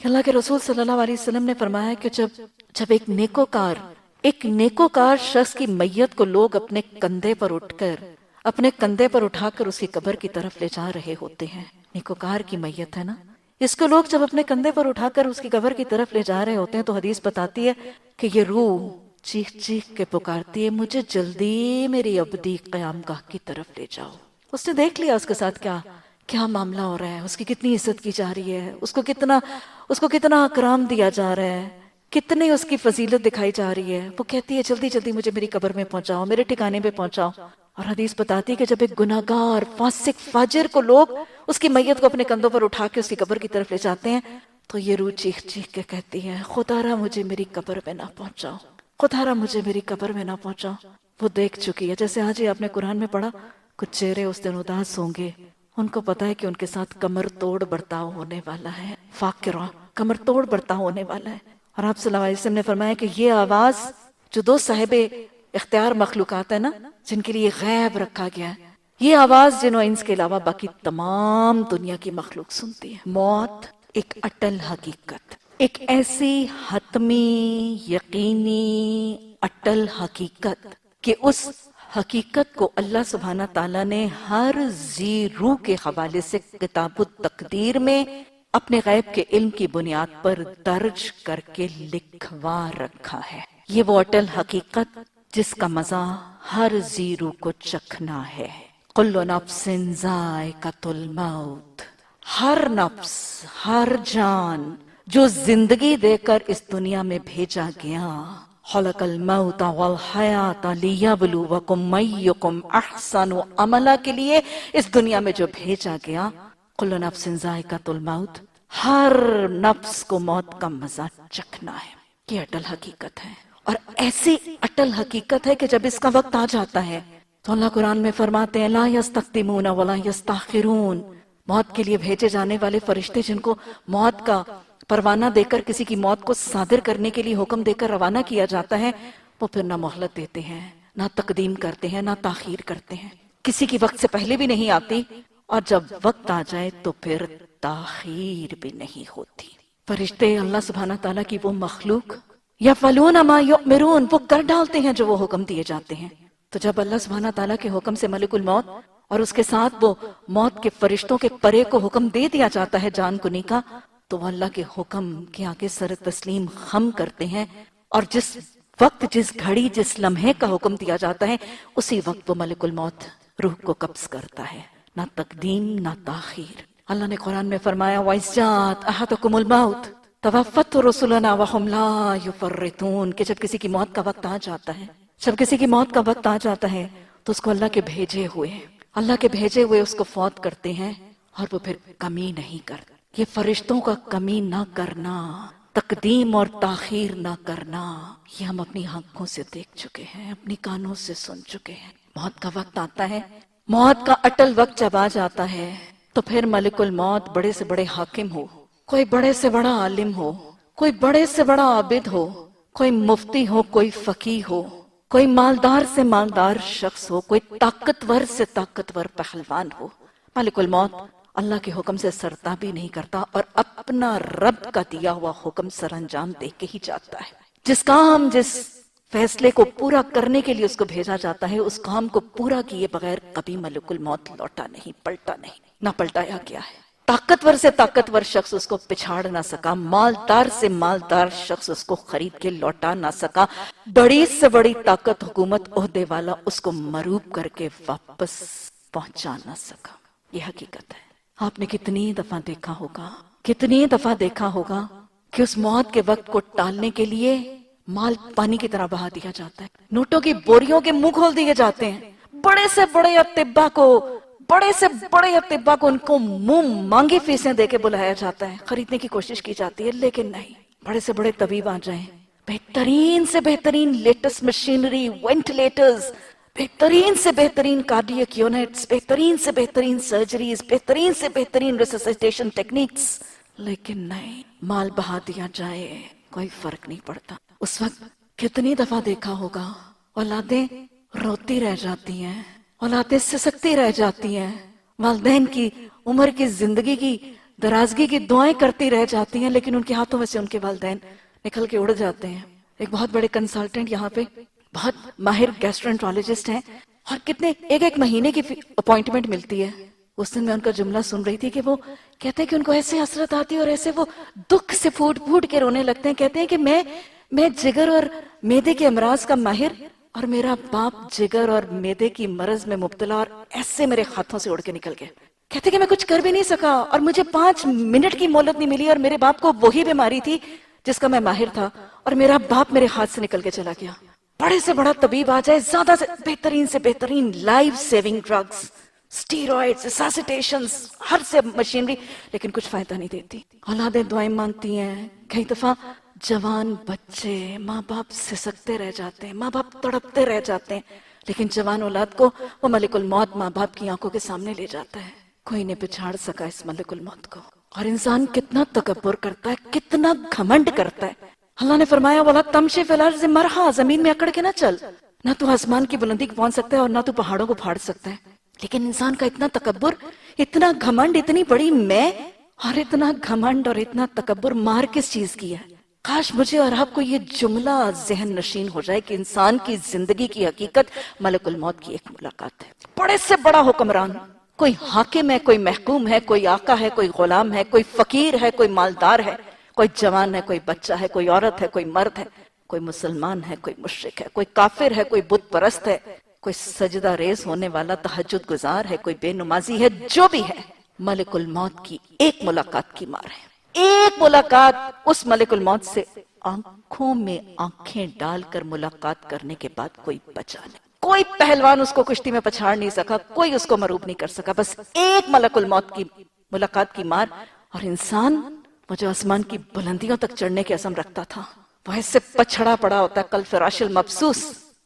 کہ اللہ کے رسول صلی اللہ علیہ وسلم نے فرمایا کہ جب ایک نیکوکار شخص کی میت کو لوگ اپنے کندھے پر اٹھا کر اس کی قبر کی طرف لے جا رہے ہوتے ہیں، نیکوکار کی میت ہے نا، اس کو لوگ جب اپنے کندھے پر اٹھا کر اس کی قبر کی طرف لے جا رہے ہوتے ہیں تو حدیث بتاتی ہے کہ یہ روح چیخ چیخ کے پکارتی ہے، مجھے جلدی میری ابدی قیام گاہ کی طرف لے جاؤ۔ اس نے دیکھ لیا اس کے ساتھ کیا معاملہ ہو رہا ہے، اس کی کتنی عزت کی جا رہی ہے، اس کو کتنا اکرام دیا جا رہا ہے، کتنی اس کی فضیلت دکھائی جا رہی ہے۔ وہ کہتی ہے جلدی جلدی مجھے میری قبر میں پہنچاؤ، میرے ٹھکانے پہ پہنچاؤ۔ اور حدیث بتاتی ہے کہ جب ایک گناہگار فاسق فاجر کو لوگ اس کی میت کو اپنے کندھوں پر اٹھا کے اس کی قبر کی طرف لے جاتے ہیں تو یہ روح چیخ چیخ کے کہتی ہے، خدا را مجھے میری قبر میں نہ پہنچاؤ، خدا را مجھے میری قبر میں نہ پہنچاؤ۔ وہ دیکھ چکی ہے، جیسے آج ہی آپ نے قرآن میں پڑھا، کچھ چہرے اس دن اداس ہوں گے، ان کو پتا ہے کہ ان کے ساتھ کمر توڑ برتاؤ ہونے والا ہے، فاقرہ، کمر توڑ برتاؤ ہونے والا ہے۔ اور آپ صلی اللہ علیہ وسلم نے فرمایا کہ یہ آواز جو دو صاحب اختیار مخلوقات ہے نا، جن کے لیے غیب رکھا گیا ہے، یہ آواز جن و انس کے علاوہ باقی تمام دنیا کی مخلوق سنتی ہے۔ موت ایک اٹل حقیقت، ایک ایسی حتمی یقینی اٹل حقیقت کہ اس حقیقت کو اللہ سبحانہ تعالیٰ نے ہر ذی روح کے حوالے سے کتاب التقدیر میں اپنے غیب کے علم کی بنیاد پر درج کر کے لکھوا رکھا ہے۔ یہ وہ اٹل حقیقت جس کا مزہ ہر ذی روح کو چکھنا ہے۔ کل نفس ذائقۃ الموت، ہر نفس، ہر جان جو زندگی دے کر اس دنیا میں بھیجا گیا، خلق الموت والحیات لیبلوکم ایکم احسن عملا کے لیے اس دنیا میں جو بھیجا گیا، کل نفس ذائقۃ الموت، ہر نفس کو موت کا مزہ چکھنا ہے۔ یہ اٹل حقیقت ہے، اور ایسی اٹل حقیقت ہے کہ جب اس کا وقت آ جاتا ہے تو اللہ قرآن میں فرماتے ہیں لا یستقدمون ولا یستاخرون، موت کے لیے بھیجے جانے والے فرشتے جن کو موت کا پروانہ دے کر کسی کی موت کو صادر کرنے کے لیے حکم دے کر روانہ کیا جاتا ہے، وہ پھر نہ مہلت دیتے ہیں، نہ تقدیم کرتے ہیں، نہ تاخیر کرتے ہیں، کسی کی وقت سے پہلے بھی نہیں آتی، اور جب وقت آ جائے تو پھر تاخیر بھی نہیں ہوتی۔ فرشتے اللہ سبحانہ تعالیٰ کی وہ مخلوق یفعلون ما یؤمرون، وہ کر ڈالتے ہیں جو وہ حکم دیے جاتے ہیں۔ تو جب اللہ سبحانہ تعالیٰ کے حکم سے ملک الموت اور اس کے ساتھ وہ موت کے فرشتوں کے پرے کو حکم دے دیا جاتا ہے جان کنی کا، تو وہ اللہ کے حکم کے آگے سر تسلیم خم کرتے ہیں، اور جس وقت، جس گھڑی، جس لمحے کا حکم دیا جاتا ہے اسی وقت وہ ملک الموت روح کو قبض کرتا ہے، نہ تقدیم نہ تاخیر۔ اللہ نے قرآن میں فرمایا وَإِذْ جَاءَتْ أَحَدَكُمُ الْمَوْتُ تَوَفَّتْهُ رُسُلُنَا وَهُمْ لَا يُفَرِّطُونَ، کہ جب کسی کی موت کا وقت آ جاتا ہے، جب کسی کی موت کا وقت آ جاتا ہے تو اس کو اللہ کے بھیجے ہوئے اس کو فوت کرتے ہیں، اور وہ پھر کمی نہیں کرتے۔ یہ فرشتوں کا کمی نہ کرنا، تقدیم اور تاخیر نہ کرنا، یہ ہم اپنی آنکھوں سے دیکھ چکے ہیں، اپنی کانوں سے سن چکے ہیں۔ موت کا وقت آتا ہے، موت کا اٹل وقت جب آ جاتا ہے تو پھر ملک الموت بڑے سے بڑے حاکم ہو، کوئی بڑے سے بڑا عالم ہو، کوئی بڑے سے بڑا عابد ہو، کوئی مفتی ہو، کوئی فقیہ ہو، کوئی مالدار سے مالدار شخص ہو، کوئی طاقتور سے طاقتور پہلوان ہو، ملک الموت اللہ کے حکم سے سرتابی نہیں کرتا اور اپنا رب کا دیا ہوا حکم سر انجام دے کے ہی جاتا ہے۔ جس فیصلے کو پورا کرنے کے لیے اس کو بھیجا جاتا ہے، اس کام کو پورا کیے بغیر کبھی ملک الموت لوٹا نہیں، پلٹا نہیں، نہ پلٹایا گیا ہے۔ طاقتور سے طاقتور شخص اس کو پچھاڑ نہ سکا، مالدار سے مالدار شخص اس کو خرید کے لوٹا نہ سکا، بڑی سے بڑی طاقت، حکومت، عہدے والا اس کو مروب کر کے واپس پہنچا نہ سکا۔ یہ حقیقت ہے۔ آپ نے کتنی دفعہ دیکھا ہوگا کہ اس موت کے وقت کو ٹالنے کے لیے مال پانی کی طرح بہا دیا جاتا ہے، نوٹوں کی بوریوں کے منہ کھول دیے جاتے ہیں، بڑے سے بڑے اطباء کو ان کو منہ مانگی فیسیں دے کے بلایا جاتا ہے، خریدنے کی کوشش کی جاتی ہے، لیکن نہیں، بڑے سے بڑے طبیب آ جائیں، بہترین سے بہترین لیٹسٹ مشینری، وینٹیلیٹرز، بہترین سے بہترین کارڈیک یونٹس، بہترین سے بہترین سرجریز، بہترین سے بہترین ریسسیٹیشن ٹیکنیکس، لیکن نہیں، مال بہا دیا جائے کوئی فرق نہیں پڑتا۔ اس وقت کتنی دفعہ دیکھا ہوگا اولادیں روتی رہ جاتی ہیں، اولادیں سسکتی رہ جاتی ہیں، والدین کی عمر کی زندگی کی درازگی کی دعائیں کرتی رہ جاتی ہیں لیکن ان کے ہاتھوں میں سے ان کے والدین نکل کے اڑ جاتے ہیں. ایک بہت بڑے کنسلٹنٹ یہاں پہ بہت ماہر گیسٹرنٹرولوجسٹ ہیں اور کتنے ایک مہینے کی اپوائنٹمنٹ ملتی ہے. اس دن میں ان کا جملہ سن رہی تھی کہ وہ کہتے ہیں کہ ان کو ایسے حسرت آتی ہے اور ایسے وہ دکھ سے پھوٹ پھوٹ کے رونے لگتے ہیں. کہتے ہیں کہ میں جگر اور معدے کے امراض کا ماہر اور میرا باپ جگر اور معدے کی مرض میں مبتلا اور ایسے میرے ہاتھوں سے اڑ کے نکل گئے. کہتے کہ میں کچھ کر بھی نہیں سکا اور مجھے 5 منٹ کی مہلت نہیں ملی اور میرے باپ کو وہی بیماری تھی جس کا میں ماہر تھا اور میرا باپ میرے ہاتھ سے نکل کے چلا گیا. بڑے سے بڑا طبیب آ جائے, زیادہ سے بہترین لائف سیونگ ڈرگز, اسٹیرائڈز, ریساسیٹیشنز, ہر سے مشینری, لیکن کچھ فائدہ نہیں دیتی. اولادیں دعائیں مانتی ہیں. کئی دفعہ جوان بچے ماں باپ سسکتے رہ جاتے ہیں, ماں باپ تڑپتے رہ جاتے ہیں, لیکن جوان اولاد کو وہ ملک الموت ماں باپ کی آنکھوں کے سامنے لے جاتا ہے. کوئی نہیں پچھاڑ سکا اس ملک الموت کو. اور انسان کتنا تکبر کرتا ہے, کتنا گھمنڈ کرتا ہے. اللہ نے فرمایا وَلَا تَمْشِ فِي الْأَرْضِ مَرْحًا, زمین میں اکڑ کے نہ چل. نہ تو آسمان کی بلندی کو پہنچ سکتا ہے اور نہ تو پہاڑوں کو پھاڑ سکتا ہے. لیکن انسان کا اتنا تکبر, اتنا گھمنڈ, اتنی بڑی میں, اور اتنا گھمنڈ اور اتنا تکبر مار کس چیز کی ہے؟ کاش مجھے اور آپ کو یہ جملہ ذہن نشین ہو جائے کہ انسان کی زندگی کی حقیقت ملک الموت کی ایک ملاقات ہے. بڑے سے بڑا حکمران, کوئی حاکم ہے, کوئی محکوم ہے, کوئی آقا ہے, کوئی غلام ہے, کوئی فقیر ہے, کوئی مالدار ہے, کوئی جوان ہے, کوئی بچہ ہے, کوئی عورت ہے, کوئی مرد ہے, کوئی مسلمان ہے, کوئی مشرک ہے, کوئی کافر ہے, کوئی بت پرست ہے, کوئی سجدہ ریز ہونے والا تہجد گزار ہے, کوئی بے نمازی ہے, جو بھی ہے, ملک الموت کی ایک ملاقات کی مار ہے. ایک ملاقات اس ملک الموت سے آنکھوں میں آنکھیں ڈال کر ملاقات کرنے کے بعد کوئی بچا نہیں. کوئی پہلوان اس کو کشتی میں پچھاڑ نہیں سکا, کوئی اس کو مروب نہیں کر سکا. بس ایک ملک الموت کی ملاقات کی مار. اور انسان وہ جو آسمان کی بلندیوں تک چڑھنے کے عزم رکھتا تھا, وہ ایسے پچھڑا پڑا ہوتا ہے کل فراش المبسوس,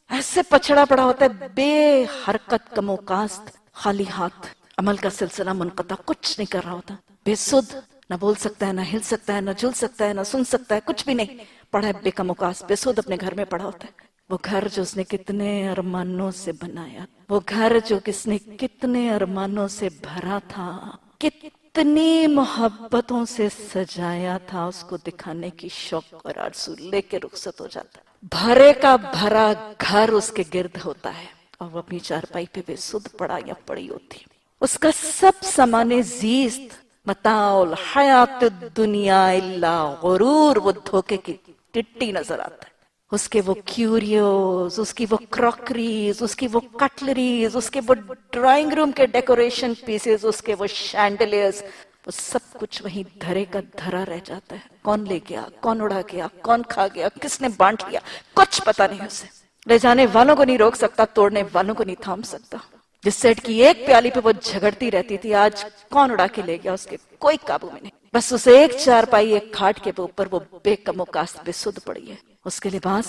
ایسے پچھڑا پڑا ہوتا ہے بے حرکت کم و کاست, خالی ہاتھ, عمل کا سلسلہ منقطع, کچھ نہیں کر رہا ہوتا, بے سدھ, نہ بول سکتا ہے, نہ ہل سکتا ہے, نہ جھل سکتا ہے, نہ سن سکتا ہے, کچھ بھی نہیں. پڑا ہے بے کم و کاست, بے سدھ اپنے گھر میں پڑا ہوتا ہے. وہ گھر جو اس نے کتنے ارمانوں سے بنایا, وہ گھر جو کس نے کتنے ارمانوں سے بھرا تھا, کتنی محبتوں سے سجایا تھا, اس کو دکھانے کی شوق اور آرزو لے کے رخصت ہو جاتا ہے. بھرے کا بھرا گھر اس کے گرد ہوتا ہے اور وہ اپنی چارپائی پہ بے سدھ پڑا یا پڑی ہوتی. اس کا سب سامان زیست, متاع الحیات الدنیا الا غرور, وہ دھوکے کی ٹٹی نظر آتا ہے. اس کے وہ کیوریوز, اس کی وہ کراکریز, اس کی وہ کٹلریز, اس کے وہ ڈرائنگ روم کے ڈیکوریشن پیسز, اس کے وہ شینڈلیئرز, وہ سب کچھ وہیں دھرے کا دھرا رہ جاتا ہے. کون لے گیا, کون اڑا گیا, کون کھا گیا, کس نے بانٹ لیا, کچھ پتا نہیں اسے. لے جانے والوں کو نہیں روک سکتا, توڑنے والوں کو نہیں تھام سکتا. جس سیٹ کی ایک پیالی پہ وہ جھگڑتی رہتی تھی, آج کون اڑا کے لے گیا اس کے کوئی قابو میں نہیں. بس اسے ایک چارپائی, ایک کھاٹ کے اوپر وہ بے کم و کاست بے سدھ پڑی ہے. اس کے لباس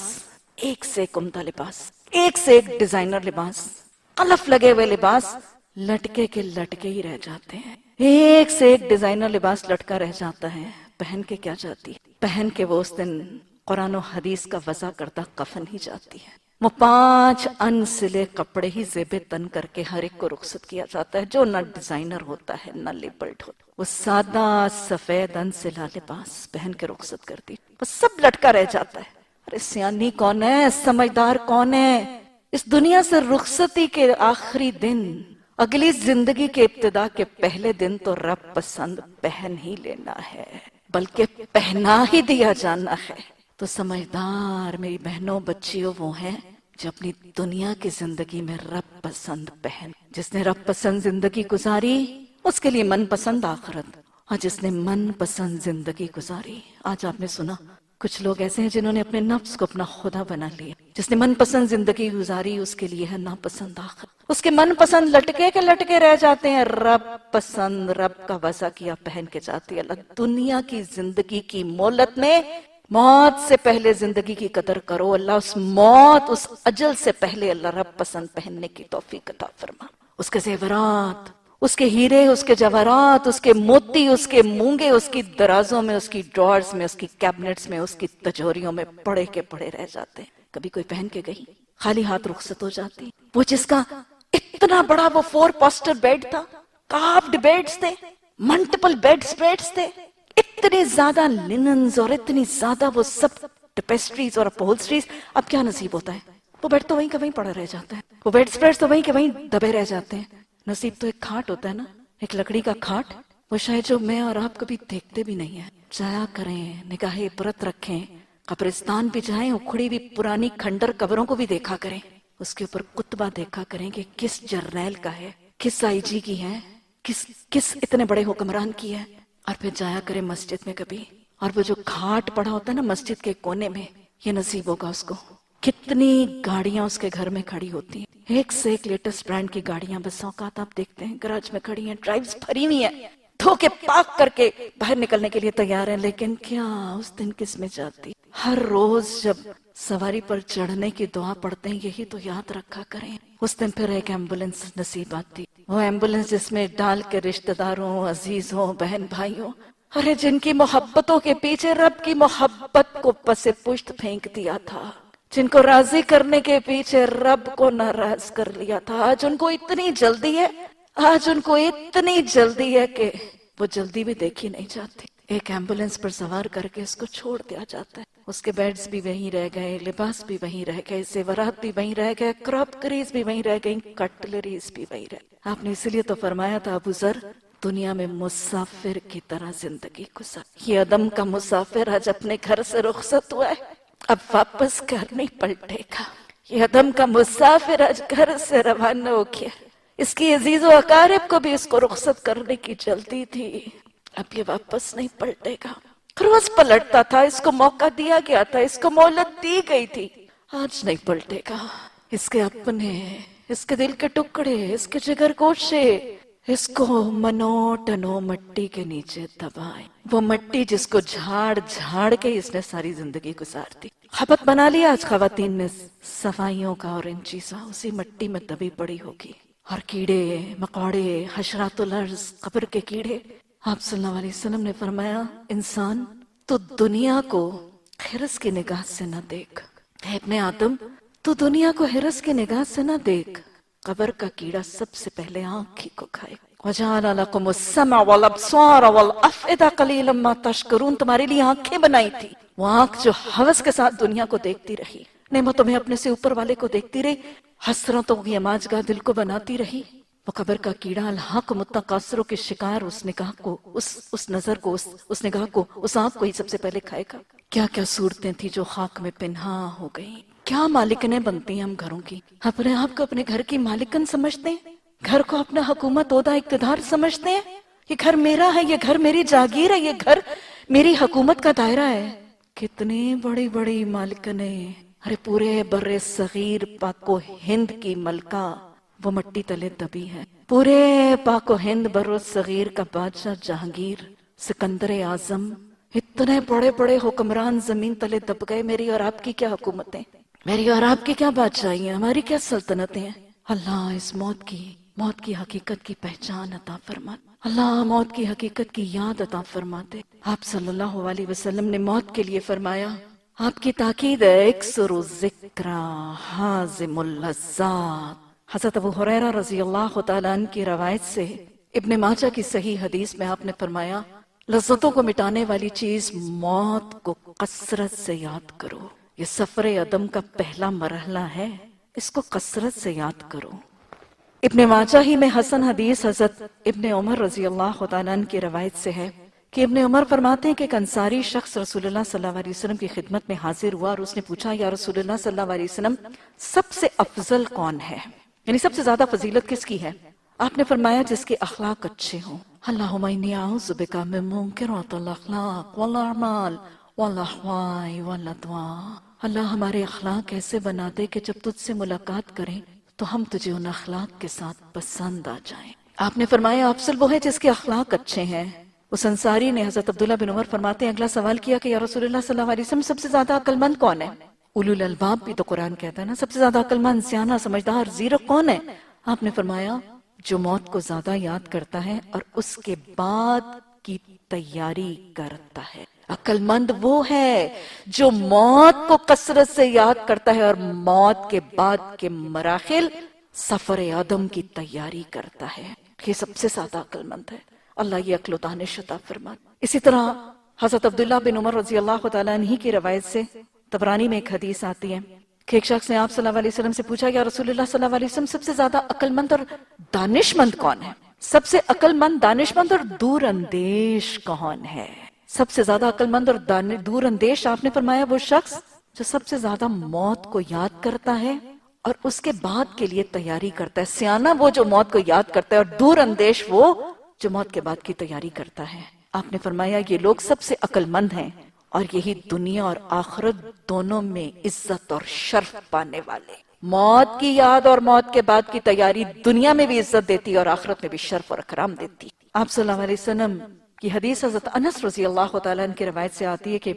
ایک سے ایک عمدہ لباس, ایک سے ایک ڈیزائنر لباس, قلف لگے ہوئے لباس, لٹکے کے لٹکے ہی رہ جاتے ہیں. ایک سے ایک ڈیزائنر لباس لٹکا رہ جاتا ہے. پہن کے کیا جاتی, پہن کے وہ اس دن قرآن و حدیث کا وضع کردہ کفن ہی جاتی ہے. وہ 5 انسلے کپڑے ہی زیب تن کر کے ہر ایک کو رخصت کیا جاتا ہے, جو نہ ڈیزائنر ہوتا ہے نہ لیبلڈ ہوتا. وہ سادہ سفید انسلا لباس پہن کے رخصت کرتی, وہ سب لٹکا رہ جاتا ہے. ارے سیانی کون ہے, سمجھدار کون ہے؟ اس دنیا سے رخصتی کے آخری دن, اگلی زندگی کے ابتدا کے پہلے دن تو رب پسند پہن ہی لینا ہے, بلکہ پہنا ہی دیا جانا ہے. تو سمجھدار میری بہنوں بچیوں وہ ہیں جو اپنی دنیا کی زندگی میں رب پسند پہن. جس نے رب پسند زندگی گزاری اس کے لیے من پسند آخرت, اور جس نے من پسند زندگی گزاری, آج آپ نے سنا کچھ لوگ ایسے ہیں جنہوں نے اپنے نفس کو اپنا خدا بنا لیا. جس نے من پسند زندگی گزاری اس کے لیے ہے ناپسند آخرت. اس کے من پسند لٹکے کے لٹکے رہ جاتے ہیں, رب پسند رب کا وضع کیا پہن کے جاتی ہے. اللہ دنیا کی زندگی کی مہلت میں موت سے پہلے زندگی کی قدر کرو. اللہ اس موت, اس اجل سے پہلے اللہ رب پسند پہننے کی توفیق عطا فرما. اس کے زیورات, اس کے ہیرے, اس کے جواہرات, اس کے موتی, اس کے مونگے, اس کی درازوں میں, اس کی ڈرارز میں, اس کی کیبنٹس میں, اس کی تجوریوں میں پڑے کے پڑے رہ جاتے ہیں. کبھی کوئی پہن کے گئی, خالی ہاتھ رخصت ہو جاتی. وہ جس کا اتنا بڑا وہ 4 پوسٹر بیڈ تھا, کاروڈ بیڈز تھے, ملٹیپل بیڈ سپریڈز تھے، اتنے زیادہ لیننز اور اتنی زیادہ وہ سب ٹیپسٹریز اور اپہولسٹریز. اب کیا نصیب ہوتا ہے؟ وہ بیڈ تو وہیں کا وہیں پڑا رہ جاتا ہے، وہ بیڈ سپریڈز تو وہیں کے وہیں دبے رہ جاتے ہیں. نصیب تو ایک کھاٹ ہوتا ہے نا، ایک لکڑی کا کھاٹ، وہ شاید جو میں اور آپ کبھی دیکھتے بھی نہیں ہیں. جایا کریں، نگاہ عبرت رکھیں، قبرستان بھی جائیں، اکھڑی بھی پرانی کھنڈر قبروں کو بھی دیکھا کریں، اس کے اوپر کتبہ دیکھا کریں کہ کس جرنیل کا ہے، کس آئی جی کی ہے، کس اتنے بڑے حکمران کی ہے. اور پھر جایا کریں مسجد میں کبھی، اور وہ جو کھاٹ پڑا ہوتا ہے نا مسجد کے کونے میں، یہ نصیب ہوگا اس کو. کتنی گاڑیاں اس کے گھر میں کھڑی ہوتی ہیں، ایک سے ایک لیٹسٹ برانڈ کی گاڑیاں. بس اوقات آپ دیکھتے ہیں گراج میں کھڑی ہیں، ڈرائیوز بھری ہوئی ہیں، دھو کے پاک کر کے باہر نکلنے کے لیے تیار ہیں. لیکن کیا اس دن کس میں جاتی؟ ہر روز جب سواری پر چڑھنے کی دعا پڑھتے ہیں، یہی تو یاد رکھا کریں. اس دن پھر ایک ایمبولنس نصیب آتی، وہ ایمبولنس جس میں ڈال کے رشتہ داروں، عزیزوں، بہن بھائیوں، ارے جن کی محبتوں کے پیچھے رب کی محبت کو پس پشت پھینک دیا تھا، جن کو راضی کرنے کے پیچھے رب کو ناراض کر لیا تھا، آج ان کو اتنی جلدی ہے، آج ان کو اتنی جلدی ہے کہ وہ جلدی بھی دیکھی نہیں جاتی. ایک ایمبولنس پر سوار کر کے اس کو چھوڑ دیا جاتا ہے. اس کے بیڈز بھی وہیں رہ گئے، لباس بھی وہیں رہ گئے، زیورات بھی وہیں رہ گئے، کراکریز بھی وہیں رہ گئی، کٹلریز بھی وہیں رہ گئی. آپ نے اسی لیے تو فرمایا تھا ابو ذر، دنیا میں مسافر کی طرح زندگی گزار. یہ عدم کا مسافر آج اپنے گھر سے رخصت ہوا ہے، اب واپس گھر نہیں پلٹے گا. یہ عدم کا مسافر آج گھر سے روانہ ہو گیا، اس کی عزیز و اقارب کو بھی اس کو رخصت کرنے کی جلدی تھی، اب یہ واپس نہیں پلٹے گا. روز پلٹتا تھا، اس کو موقع دیا گیا تھا، اس کو مہلت دی گئی تھی، آج نہیں پلٹے گا. اس کے اپنے، اس کے دل کے ٹکڑے، اس کے جگر گوشے، اس کو منوٹنو مٹی کے نیچے دبائیں. وہ مٹی جس کو جھاڑ جھاڑ کے اس نے ساری زندگی گزار دی. خبت بنا لیا آج خواتین نے صفائیوں کا اور ان چیزوں، اسی مٹی میں دبی پڑی ہوگی. اور کیڑے مکوڑے، حشرات الارض، قبر کے کیڑے. آپ صلی اللہ علیہ وسلم نے فرمایا، انسان تو دنیا کو حرص کی نگاہ سے نہ دیکھ. اے ابن آدم، تو دنیا کو حرص کی نگاہ سے نہ دیکھ، قبر کا کیڑا سب سے پہلے آنکھ ہی کو کھائے. وَجَعَلَ لَكُمُ السَّمْعَ وَالْأَبْصَارَ وَالْأَفْئِدَةَ قَلِيلًا مَا تَشْكُرُونَ. تمہارے لیے آنکھیں بنائی تھی، وہ آنکھ جو ہوس کے ساتھ دنیا کو دیکھتی رہی، نعمتوں میں اپنے سے اوپر والے کو دیکھتی رہی، حسرتوں کی اماجگاہ دل کو بناتی رہی. وہ قبر کا کیڑا الحق متقاصروں کے شکار اس نگاہ کو، اس نظر کو، اس نگاہ کو، اس آنکھ کو ہی سب سے پہلے کھائے گا. کیا کیا صورتیں تھی جو خاک میں پنہاں ہو گئیں. کیا مالکنیں بنتی ہیں ہم گھروں کی، اپنے آپ کو اپنے گھر کی مالکن سمجھتے ہیں، گھر کو اپنا حکومت، عہدہ، اقتدار سمجھتے ہیں. یہ گھر میرا ہے، یہ گھر میری جاگیر ہے، یہ گھر میری حکومت کا دائرہ ہے. کتنی بڑی بڑی مالکنیں، ارے پورے بر صغیر پاک و ہند کی ملکہ وہ مٹی تلے دبی ہے. پورے پاک و ہند بر صغیر کا بادشاہ جہانگیر، سکندر اعظم، اتنے بڑے بڑے حکمران زمین تلے دب گئے. میری اور آپ کی کیا حکومتیں، میری اور آپ کی کیا بادشاہی ہیں، ہماری کیا سلطنتیں ہیں. اللہ اس موت کی حقیقت کی پہچان عطا فرما. اللہ موت کی حقیقت کی یاد عطا فرما دے. آپ صلی اللہ علیہ وسلم نے موت کے لیے فرمایا، آپ کی تاکید ہے، اکثر ذکرا حازم اللذات. حضرت ابو ہریرہ رضی اللہ تعالیٰ عنہ کی روایت سے ابن ماجہ کی صحیح حدیث میں آپ نے فرمایا، لذتوں کو مٹانے والی چیز موت کو کثرت سے یاد کرو. یہ سفر عدم کا پہلا مرحلہ ہے، اس کو کثرت سے یاد کرو. ابن ماجہ ہی میں حسن حدیث حضرت ابن عمر رضی اللہ تعالیٰ عنہ کی روایت سے ہے کہ ابن عمر فرماتے ہیں کہ ایک انصاری شخص رسول اللہ صلی اللہ علیہ وسلم کی خدمت میں حاضر ہوا اور اس نے پوچھا، یا رسول اللہ صلی اللہ علیہ وسلم، سب سے افضل کون ہے، یعنی سب سے زیادہ فضیلت کس کی ہے؟ آپ نے فرمایا، جس کے اخلاق اچھے ہوں. اللہم انی اعوذ بک من منکرات الاخلاق والاعمال والاحواء والادواء. اللہ ہمارے اخلاق ایسے بنا دے کہ جب تجھ سے ملاقات کریں تو ہم تجھے ان اخلاق کے ساتھ پسند آ جائیں. آپ نے فرمایا، افضل وہ ہے جس کے اخلاق اچھے ہیں. اس انصاری نے حضرت عبداللہ بن عمر فرماتے ہیں اگلا سوال کیا کہ یا رسول اللہ صلی اللہ علیہ وسلم، سب سے زیادہ عقل مند کون ہے؟ اولو الالباب بھی تو قرآن کہتا ہے نا، سب سے زیادہ عقل مند، سیانہ، سمجھدار، زیرک کون ہے؟ آپ نے فرمایا، جو موت کو زیادہ یاد کرتا ہے اور اس کے بعد کی تیاری کرتا ہے. عقل مند وہ ہے جو موت کو کثرت سے یاد کرتا ہے اور موت کے بعد کے مراحل سفر عدم کی تیاری کرتا ہے. یہ سب سے زیادہ عقل مند ہے. اللہ یہ عقل و دانش عطا فرمائے۔ اسی طرح حضرت عبداللہ بن عمر رضی اللہ تعالیٰ عنہ کی روایت سے طبرانی میں ایک حدیث آتی ہے کہ ایک شخص نے آپ صلی اللہ علیہ وسلم سے پوچھا یا رسول اللہ صلی اللہ علیہ وسلم سب سے زیادہ عقل مند اور دانش مند کون ہے؟ سب سے عقل مند، دانش مند اور دور اندیش کون ہے؟ سب سے زیادہ عقل مند اور دور اندیش آپ نے فرمایا وہ شخص جو سب سے زیادہ موت کو یاد کرتا ہے اور اس کے بعد کے لیے تیاری کرتا ہے۔ سیانہ وہ جو موت کو یاد کرتا ہے اور دور اندیش وہ جو موت کے بعد کی تیاری کرتا ہے۔ آپ نے فرمایا یہ لوگ سب سے عقل مند ہیں اور یہی دنیا اور آخرت دونوں میں عزت اور شرف پانے والے۔ موت کی یاد اور موت کے بعد کی تیاری دنیا میں بھی عزت دیتی اور آخرت میں بھی شرف اور اکرام دیتی۔ آپ صلی اللہ علیہ وسلم کی حدیث حضرت انس رضی اللہ تعالیٰ عنہ کی روایت سے آتی ہے کہ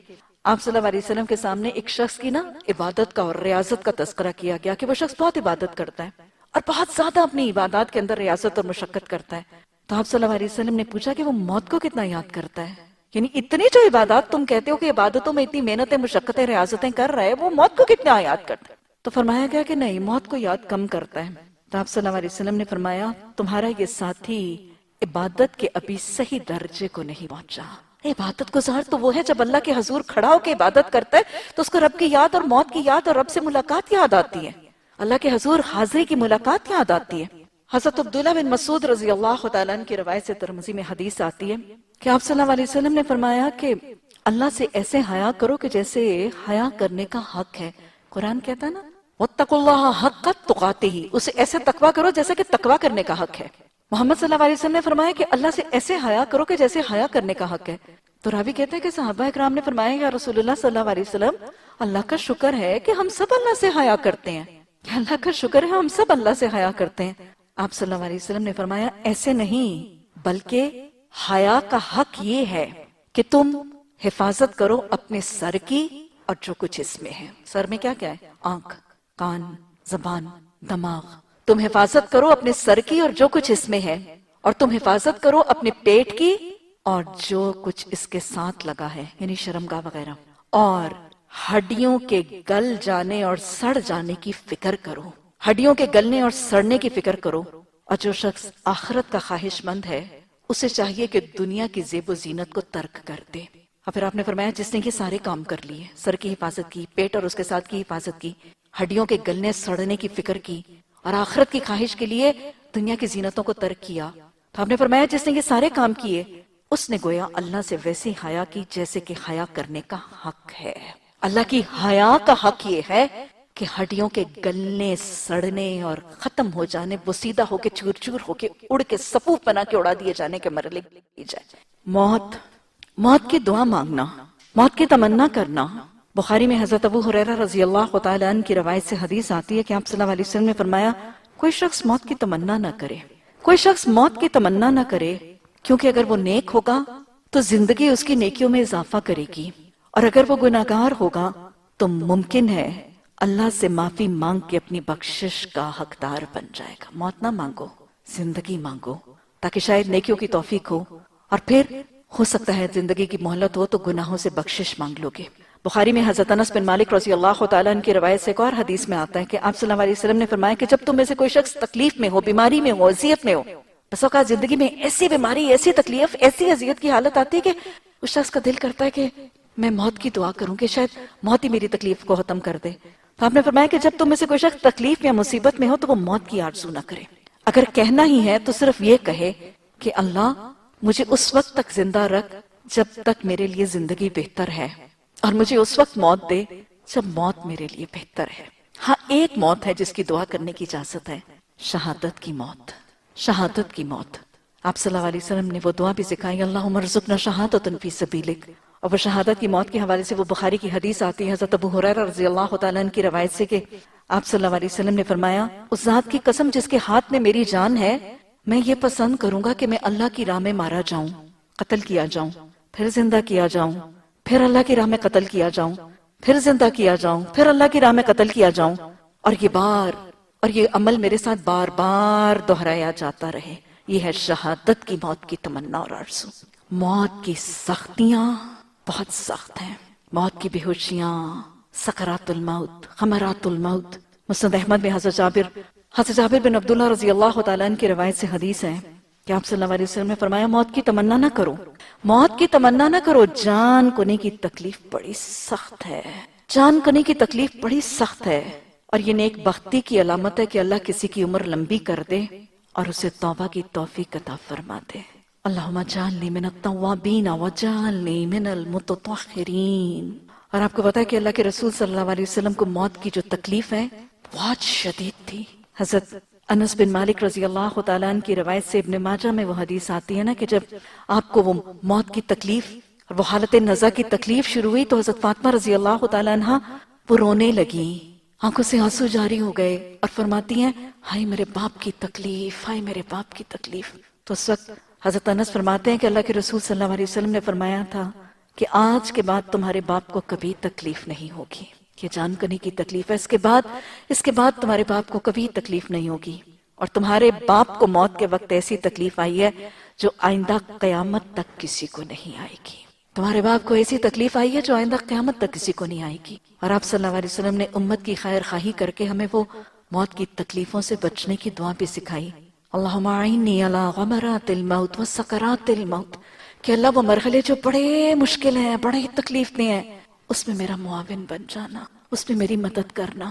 آپ صلی اللہ علیہ وسلم کے سامنے ایک شخص کی عبادت کا اور ریاضت کا تذکرہ کیا گیا کہ وہ شخص بہت عبادت کرتا ہے اور بہت زیادہ اپنی عبادات کے اندر ریاضت اور مشقت کرتا ہے۔ تو آپ صلی اللہ علیہ وسلم نے پوچھا کہ وہ موت کو کتنا یاد کرتا ہے؟ یعنی اتنی جو عبادات تم کہتے ہو کہ عبادتوں میں اتنی محنتیں مشقتیں ریاضتیں کر رہا ہے وہ موت کو کتنا یاد کرتا ہے؟ تو فرمایا گیا کہ نہیں، موت کو یاد کم کرتا ہے۔ تو آپ صلی اللہ علیہ وسلم نے فرمایا تمہارا یہ ساتھی عبادت کے ابھی صحیح درجے کو نہیں پہنچا۔ عبادت گزار تو وہ ہے جب اللہ کے حضور کھڑا ہو کے عبادت کرتا ہے تو اس کو رب کی یاد اور موت کی یاد اور رب سے ملاقات یاد آتی ہے، اللہ کے حضور حاضری کی ملاقات یاد آتی ہے۔ حضرت عبداللہ بن مسعود رضی اللہ تعالیٰ عنہ کی روایت سے ترمذی میں حدیث آتی ہے کہ آپ صلی اللہ علیہ وسلم نے فرمایا کہ اللہ سے ایسے حیا کرو کہ جیسے حیا کرنے کا حق ہے۔ قرآن کہتا ہے نا وَاتَّقُوا اللَّهَ حَقَّ تُقَاتِهِ، اسے ایسے تقوی کرو جیسے کہ تقوی کرنے کا حق ہے۔ محمد صلی اللہ علیہ وسلم نے فرمایا کہ اللہ سے ایسے حیا کرو کہ جیسے حیا کرنے کا حق ہے۔ تو راوی کہتے ہیں کہ صحابہ اکرام نے فرمایا یا رسول اللہ صلی اللہ علیہ وسلم اللہ کا شکر ہے کہ ہم سب اللہ سے حیا کرتے ہیں، اللہ کا شکر ہے ہم سب اللہ سے حیا کرتے ہیں۔ آپ صلی اللہ علیہ وسلم نے فرمایا ایسے نہیں، بلکہ حیا کا حق یہ ہے کہ تم حفاظت کرو اپنے سر کی اور جو کچھ اس میں ہے۔ سر میں کیا کیا ہے؟ آنکھ، کان، زبان، دماغ۔ تم حفاظت کرو اپنے سر کی اور جو کچھ اس میں ہے، اور تم حفاظت کرو اپنے پیٹ کی اور جو کچھ اس کے ساتھ لگا ہے، یعنی شرمگاہ وغیرہ، اور ہڈیوں کے گل جانے اور سڑ جانے کی فکر کرو۔ ہڈیوں کے گلنے اور سڑنے کی فکر کرو۔ اور جو شخص آخرت کا خواہش مند ہے اسے چاہیے کہ دنیا کی زیب و زینت کو ترک کر دے۔ اور پھر آپ نے فرمایا جس نے یہ سارے کام کر لیے، سر کی حفاظت کی، پیٹ اور اس کے ساتھ کی حفاظت کی، ہڈیوں کے گلنے سڑنے کی فکر کی، اور آخرت کی خواہش کے لیے دنیا کی زینتوں کو ترک کیا، تو آپ نے فرمایا جس نے یہ سارے کام کیے اس نے گویا اللہ سے ویسی حیا کی جیسے کہ حیا کرنے کا حق ہے۔ اللہ کی حیا کا حق یہ ہے کہ ہڈیوں کے گلنے سڑنے اور ختم ہو جانے، بسیدہ ہو کے چور چور ہو کے اڑ کے صفوف بنا کے اڑا دیے جانے کے مرحلے کی جائے۔ موت کی دعا مانگنا، موت کی تمنا کرنا۔ بخاری میں حضرت ابو ہریرہ رضی اللہ تعالیٰ عنہ کی روایت سے حدیث آتی ہے کہ آپ صلی اللہ علیہ وسلم نے فرمایا کوئی شخص موت کی تمنا نہ کرے، کوئی شخص موت کی تمنا نہ کرے، کیونکہ اگر وہ نیک ہوگا تو زندگی اس کی نیکیوں میں اضافہ کرے گی، اور اگر وہ گناہگار ہوگا تو ممکن ہے اللہ سے معافی مانگ کے اپنی بخشش کا حقدار بن جائے گا۔ موت نہ مانگو، زندگی مانگو تاکہ شاید نیکیوں کی توفیق ہو، اور پھر ہو سکتا ہے زندگی کی مہلت ہو تو گناہوں سے بخشش مانگ لو گے۔ بخاری میں حضرت انس بن مالک رضی اللہ تعالیٰ عنہ کی روایت سے ایک اور حدیث میں آتا ہے کہ آپ صلی اللہ علیہ وسلم نے فرمایا کہ جب تم میں سے کوئی شخص تکلیف میں ہو، بیماری میں ہو، اذیت میں ہو، بس اوقات زندگی میں ایسی بیماری، ایسی تکلیف، ایسی اذیت کی حالت آتی ہے کہ اس شخص کا دل کرتا ہے کہ میں موت کی دعا کروں کہ شاید موت ہی میری تکلیف کو ختم کر دے۔ تو آپ نے فرمایا کہ جب تم میں سے کوئی شخص تکلیف یا مصیبت میں ہو تو وہ موت کی آرزو نہ کرے، اگر کہنا ہی ہے تو صرف یہ کہے کہ اللہ مجھے اس وقت تک زندہ رکھ جب تک میرے لیے زندگی بہتر ہے، اور مجھے اس وقت موت دے جب موت میرے لیے بہتر ہے۔ ہاں ایک موت ہے جس کی دعا کرنے کی اجازت ہے، شہادت کی موت، شہادت کی موت۔ آپ صلی اللہ علیہ وسلم نے وہ دعا بھی سکھائی، اللہم ارزقنا شہادۃ فی سبیلک، اور وہ شہادت کی موت کے حوالے سے وہ بخاری کی حدیث آتی ہے حضرت ابو ہریرہ رضی اللہ تعالیٰ عنہ کی روایت سے کہ آپ صلی اللہ علیہ وسلم نے فرمایا اس ذات کی قسم جس کے ہاتھ میں میری جان ہے، میں یہ پسند کروں گا کہ میں اللہ کی راہ میں مارا جاؤں، قتل کیا جاؤں، پھر زندہ کیا جاؤں، پھر اللہ کی راہ میں قتل کیا جاؤں، پھر زندہ کیا جاؤں، پھر اللہ کی راہ میں قتل کیا جاؤں، اور یہ عمل میرے ساتھ بار بار دہرایا جاتا رہے۔ یہ ہے شہادت کی موت کی تمنا اور آرزو۔ موت کی سختیاں بہت سخت ہیں، موت کی بے ہوشیاں، سکرات الموت، خمرات الموت۔ مسند احمد میں حضرت جابر بن عبداللہ رضی اللہ تعالیٰ عنہ کی روایت سے حدیث ہے کہ آپ صلی اللہ علیہ وسلم نے فرمایا موت کی تمنا نہ کرو، موت کی تمنا نہ کرو، جان کونے کی تکلیف بڑی سخت ہے، جان کونے کی تکلیف بڑی سخت ہے۔ اور یہ نیک بختی کی علامت ہے کہ اللہ کسی کی عمر لمبی کر دے اور اسے توبہ کی توفیق عطا فرما دے۔ اللہم اجعلنی من التوابین وجعلنی من المتطہرین۔ اور آپ کو پتا ہے کہ اللہ کے رسول صلی اللہ علیہ وسلم کو موت کی جو تکلیف ہے بہت شدید تھی۔ حضرت انس بن مالک رضی اللہ تعالیٰ عنہ کی روایت سے ابن ماجہ میں وہ حدیث آتی ہے نا کہ جب آپ کو وہ موت کی تکلیف اور وہ حالت نزع کی تکلیف شروع ہوئی تو حضرت فاطمہ رضی اللہ تعالیٰ عنہ وہ رونے لگی، آنکھوں سے آنسو جاری ہو گئے اور فرماتی ہیں ہائے میرے باپ کی تکلیف، ہائے میرے باپ کی تکلیف۔ تو اس وقت حضرت انس فرماتے ہیں کہ اللہ کے رسول صلی اللہ علیہ وسلم نے فرمایا تھا کہ آج کے بعد تمہارے باپ کو کبھی تکلیف نہیں ہوگی، یہ جان کنی کی تکلیف ہے، اس کے بعد تمہارے باپ کو کبھی تکلیف نہیں ہوگی، اور تمہارے باپ کو موت کے وقت ایسی تکلیف آئی ہے جو آئندہ قیامت تک کسی کو نہیں آئے گی، تمہارے باپ کو ایسی تکلیف آئی ہے جو آئندہ قیامت تک کسی کو نہیں آئے گی۔ اور آپ صلی اللہ علیہ وسلم نے امت کی خیر خواہی کر کے ہمیں وہ موت کی تکلیفوں سے بچنے کی دعا بھی سکھائی، اللہم اعنی علی غمرات الموت وسکرات الموت، کہ اللہ وہ مرحلے جو بڑے مشکل ہیں، بڑے تکلیف دے ہیں، اس میں میرا معاون بن جانا، اس میں میری مدد کرنا،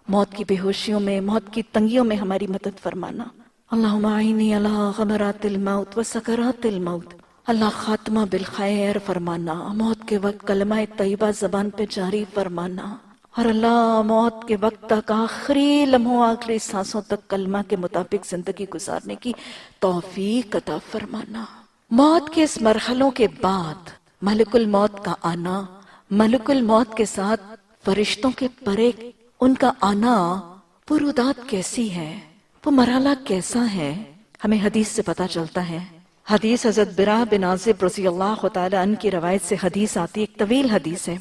موت کی بے ہوشیوں میں، موت کی تنگیوں میں ہماری مدد فرمانا۔ اللہم اعنی علی غمرات الموت وسکرات الموت، اللہ خاتمہ بالخیر فرمانا، موت کے وقت کلمہ طیبہ زبان پہ جاری فرمانا، اور اللہ موت کے وقت تک آخری لمحوں، آخری سانسوں تک کلمہ کے مطابق زندگی گزارنے کی توفیق عطا فرمانا۔ موت کے اس مرحلوں کے بعد ملک الموت کا آنا، ملک الموت کے ساتھ فرشتوں کے پرے ان کا آنا، پرودات کیسی ہے، وہ مرحلہ کیسا ہے، ہمیں حدیث سے پتا چلتا ہے۔ حدیث حضرت برا بن عازب رضی اللہ تعالی عنہ کی روایت سے حدیث آتی، ایک طویل حدیث ہے۔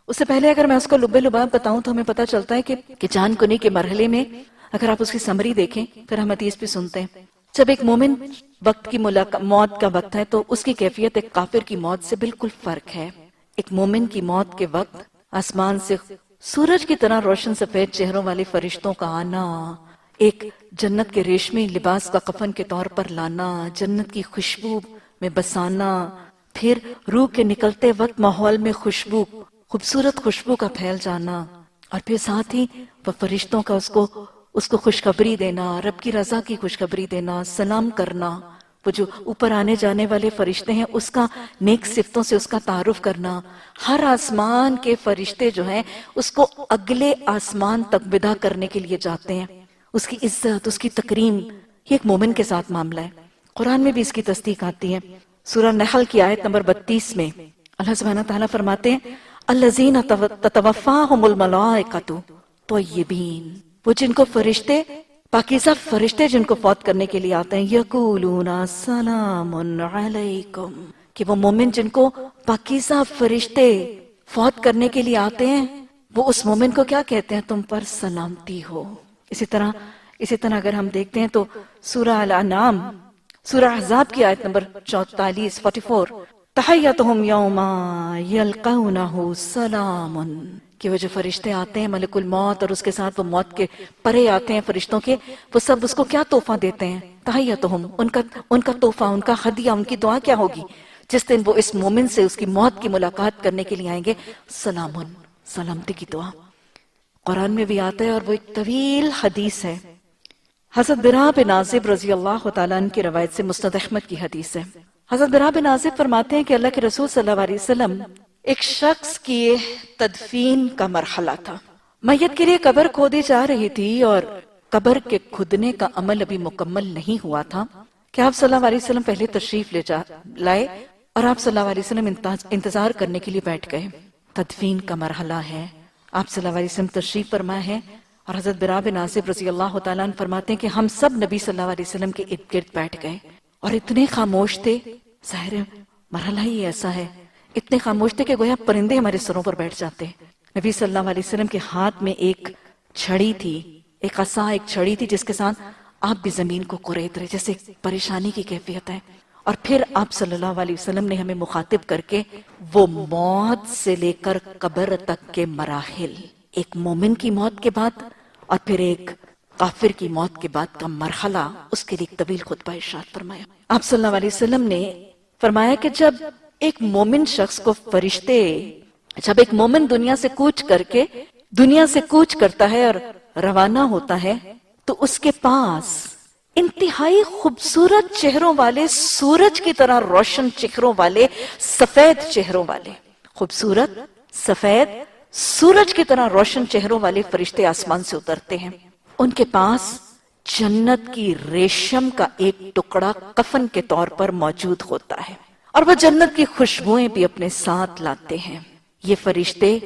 اس سے پہلے اگر میں اس کو لبے لباب بتاؤں تو ہمیں پتا چلتا ہے کہ جان کنی کے مرحلے میں اگر آپ اس کی سمری دیکھیں، پھر ہم حدیث بھی سنتے ہیں، جب ایک مومن وقت کی موت کا وقت ہے تو اس کی کیفیت ایک کافر کی موت سے بالکل فرق ہے۔ ایک مومن کی موت کے وقت آسمان سے سورج کی طرح روشن سفید چہروں والے فرشتوں کا آنا، ایک جنت کے ریشمی لباس کا کفن کے طور پر لانا، جنت کی خوشبو میں بسانا، پھر روح کے نکلتے وقت ماحول میں خوشبو، خوبصورت خوشبو کا پھیل جانا، اور پھر ساتھ ہی وہ فرشتوں کا اس کو خوشخبری دینا، رب کی رضا کی خوشخبری دینا، سلام کرنا، وہ جو اوپر آنے جانے والے فرشتے ہیں اس کا نیک صفتوں سے اس کا تعارف کرنا، ہر آسمان کے فرشتے جو ہیں اس کو اگلے آسمان تک ودا کرنے کے لیے جاتے ہیں، اس کی عزت، اس کی تکریم، یہ ایک مومن کے ساتھ معاملہ ہے۔ قرآن میں بھی اس کی تصدیق آتی ہے۔ سورہ نحل کی آیت نمبر 32 میں اللہ سبحانہ تعالیٰ فرماتے ہیں الذین تتوفاہم الملائکۃ طیبین، وہ جن کو فرشتے، پاکیزہ فرشتے جن کو فوت کرنے کے لیے آتے ہیں، یقولون سلام علیکم، کہ وہ مومن جن کو پاکیزہ فرشتے فوت کرنے کے لیے آتے ہیں وہ اس مومن کو کیا کہتے ہیں؟ تم پر سلامتی ہو۔ اسی طرح اگر ہم دیکھتے ہیں تو سورہ الانعام، سورہ احزاب کی آیت نمبر 44 تحیتہم یوم یلقونہ سلام، کہ وہ جو فرشتے آتے ہیں ملک الموت اور اس کے ساتھ وہ موت کے پرے آتے ہیں فرشتوں کے، وہ سب اس کو کیا تحفہ دیتے ہیں؟ تحیتہم، ان کا تحفہ، ان کا ہدیہ، ان کی دعا کیا ہوگی جس دن وہ اس مومن سے اس کی موت کی ملاقات کرنے کے لیے آئیں گے؟ سلامن، سلامتی کی دعا۔ قرآن میں بھی آتا ہے اور وہ ایک طویل حدیث ہے۔ حضرت برا بن عازب رضی اللہ تعالیٰ عنہ کی روایت سے مسند احمد کی حدیث ہے۔ حضرت برا بن عازب فرماتے ہیں کہ اللہ کے رسول صلی اللہ علیہ وسلم ایک شخص کی تدفین کا مرحلہ تھا، میت کے لیے قبر کھودی جا رہی تھی اور قبر کے کھدنے کا عمل ابھی مکمل نہیں ہوا تھا کہ آپ صلی اللہ علیہ وسلم پہلے تشریف لائے اور آپ صلی اللہ علیہ وسلم انتظار کرنے کے لیے بیٹھ گئے۔ تدفین کا مرحلہ ہے، آپ صلی اللہ علیہ وسلم تشریف فرما ہے اور حضرت برا بن عازب رضی اللہ تعالیٰ عنہ فرماتے ہیں کہ ہم سب نبی صلی اللہ علیہ وسلم کے ارد گرد بیٹھ گئے اور اتنے خاموش تھے، ظاہر مرحلہ ہی ایسا ہے، اتنے خاموش تھے کہ گویا پرندے ہمارے سروں پر بیٹھ جاتے۔ نبی صلی اللہ علیہ وسلم کے ہاتھ میں ایک چھڑی تھی، ایک عصا، ایک چھڑی تھی جس کے ساتھ آپ بھی زمین کو قرید رہے، جیسے پریشانی کی کیفیت ہے۔ اور پھر آپ صلی اللہ علیہ وسلم نے ہمیں مخاطب کر کے وہ موت سے لے کر قبر تک کے مراحل، ایک مومن کی موت کے بعد اور پھر ایک کافر کی موت کے بعد کا مرحلہ، اس کے لیے ایک طویل خطبہ ارشاد فرمایا۔ آپ صلی اللہ علیہ وسلم نے فرمایا کہ جب ایک مومن شخص کو فرشتے، جب ایک مومن دنیا سے کوچ کرتا ہے اور روانہ ہوتا ہے تو اس کے پاس انتہائی خوبصورت چہروں والے، سورج کی طرح روشن چہروں والے، سفید چہروں والے، خوبصورت سفید سورج کی طرح روشن چہروں والے فرشتے آسمان سے اترتے ہیں۔ ان کے پاس جنت کی ریشم کا ایک ٹکڑا کفن کے طور پر موجود ہوتا ہے، اور وہ جنت کی خوشبوئیں بھی اپنے ساتھ لاتے ہیں۔ یہ فرشتے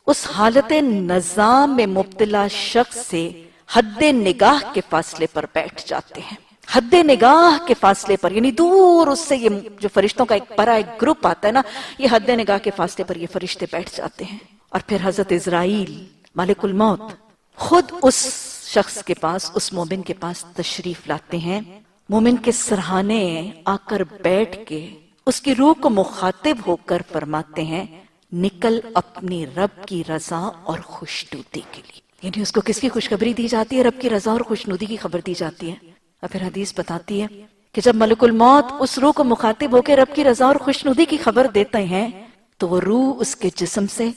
اس حالت نظام میں مبتلا شخص سے حد نگاہ کے فاصلے پر بیٹھ جاتے ہیں، حد نگاہ کے فاصلے پر، یعنی دور اس سے، یہ جو فرشتوں کا ایک بڑا ایک گروپ آتا ہے نا، یہ حد نگاہ کے فاصلے پر یہ فرشتے بیٹھ جاتے ہیں۔ اور پھر حضرت عزرائیل ملک الموت خود اس شخص کے پاس، اس مومن کے پاس تشریف لاتے ہیں، مومن کے سرہانے آ کر بیٹھ کے اس کی روح کو مخاطب ہو کر فرماتے ہیں، نکل اپنی رب کی رضا اور خوشنودی کے لیے۔ یعنی اس کو کس کی خوشخبری دی جاتی ہے؟ رب کی رضا اور خوشنودی کی خبر دی جاتی ہے۔ اور پھر حدیث بتاتی ہے کہ جب ملک الموت اس روح کو مخاطب ہو کے رب کی رضا اور خوشنودی کی خبر دیتے ہیں تو وہ روح اس کے جسم سے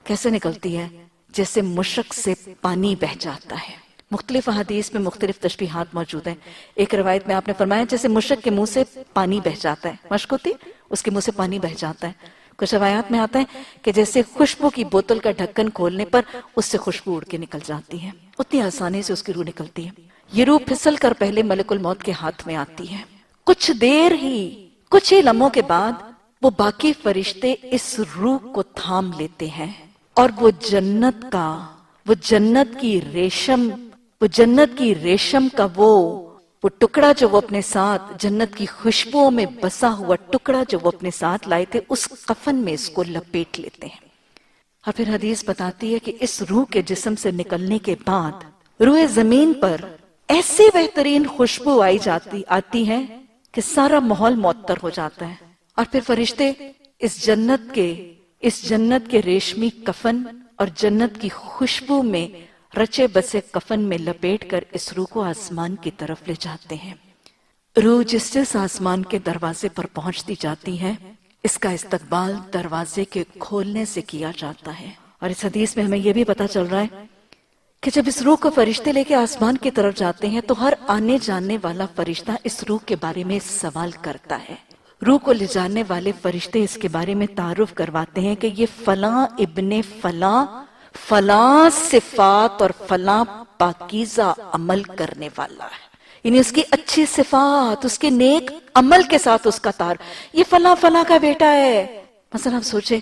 کیسے نکلتی ہے؟ جیسے مشک سے پانی بہہ جاتا ہے۔ مختلف حدیث میں مختلف تشبیہات موجود ہیں۔ ایک روایت میں آپ نے فرمایا جیسے مشک کے منہ سے پانی بہہ جاتا ہے، مشک ہوتی اس کے منہ سے پانی بہہ جاتا ہے۔ کچھ روایات میں آتا ہے کہ جیسے خوشبو کی بوتل کا ڈھکن کھولنے پر اس سے خوشبو اڑ کے نکل جاتی ہے، اتنی آسانی سے اس کی روح نکلتی ہے۔ یہ روح پھسل کر پہلے ملک الموت کے ہاتھ میں آتی ہے، کچھ ہی لمحوں کے بعد وہ باقی فرشتے اس روح کو تھام لیتے ہیں، اور وہ جنت کی ریشم کا وہ ٹکڑا جو وہ اپنے ساتھ، جنت کی خوشبوؤں میں بسا ہوا ٹکڑا جو وہ اپنے ساتھ لائے تھے، اس کفن میں اس کو لپیٹ لیتے ہیں۔ اور پھر حدیث بتاتی ہے کہ اس روح کے جسم سے نکلنے کے بعد روئے زمین پر ایسی بہترین خوشبو آتی ہے کہ سارا ماحول معطر ہو جاتا ہے، اور پھر فرشتے اس جنت کے ریشمی کفن اور جنت کی خوشبو میں رچے بسے کفن میں لپیٹ کر اس روح کو آسمان کی طرف لے جاتے ہیں۔ روح جس آسمان کے دروازے پر پہنچتی جاتی ہے، اس کا استقبال دروازے کے کھولنے سے کیا جاتا ہے۔ اور اس حدیث میں ہمیں یہ بھی پتا چل رہا ہے کہ جب اس روح کو فرشتے لے کے آسمان کی طرف جاتے ہیں تو ہر آنے جانے والا فرشتہ اس روح کے بارے میں سوال کرتا ہے۔ روح کو لے جانے والے فرشتے اس کے بارے میں تعارف کرواتے ہیں کہ یہ فلاں ابن فلاں صفات اور فلاں پاکیزہ عمل کرنے والا ہے، یعنی اس کی اچھی صفات، اس کے نیک عمل کے ساتھ اس کا تعارف، یہ فلاں کا بیٹا ہے۔ مثلا آپ سوچیں،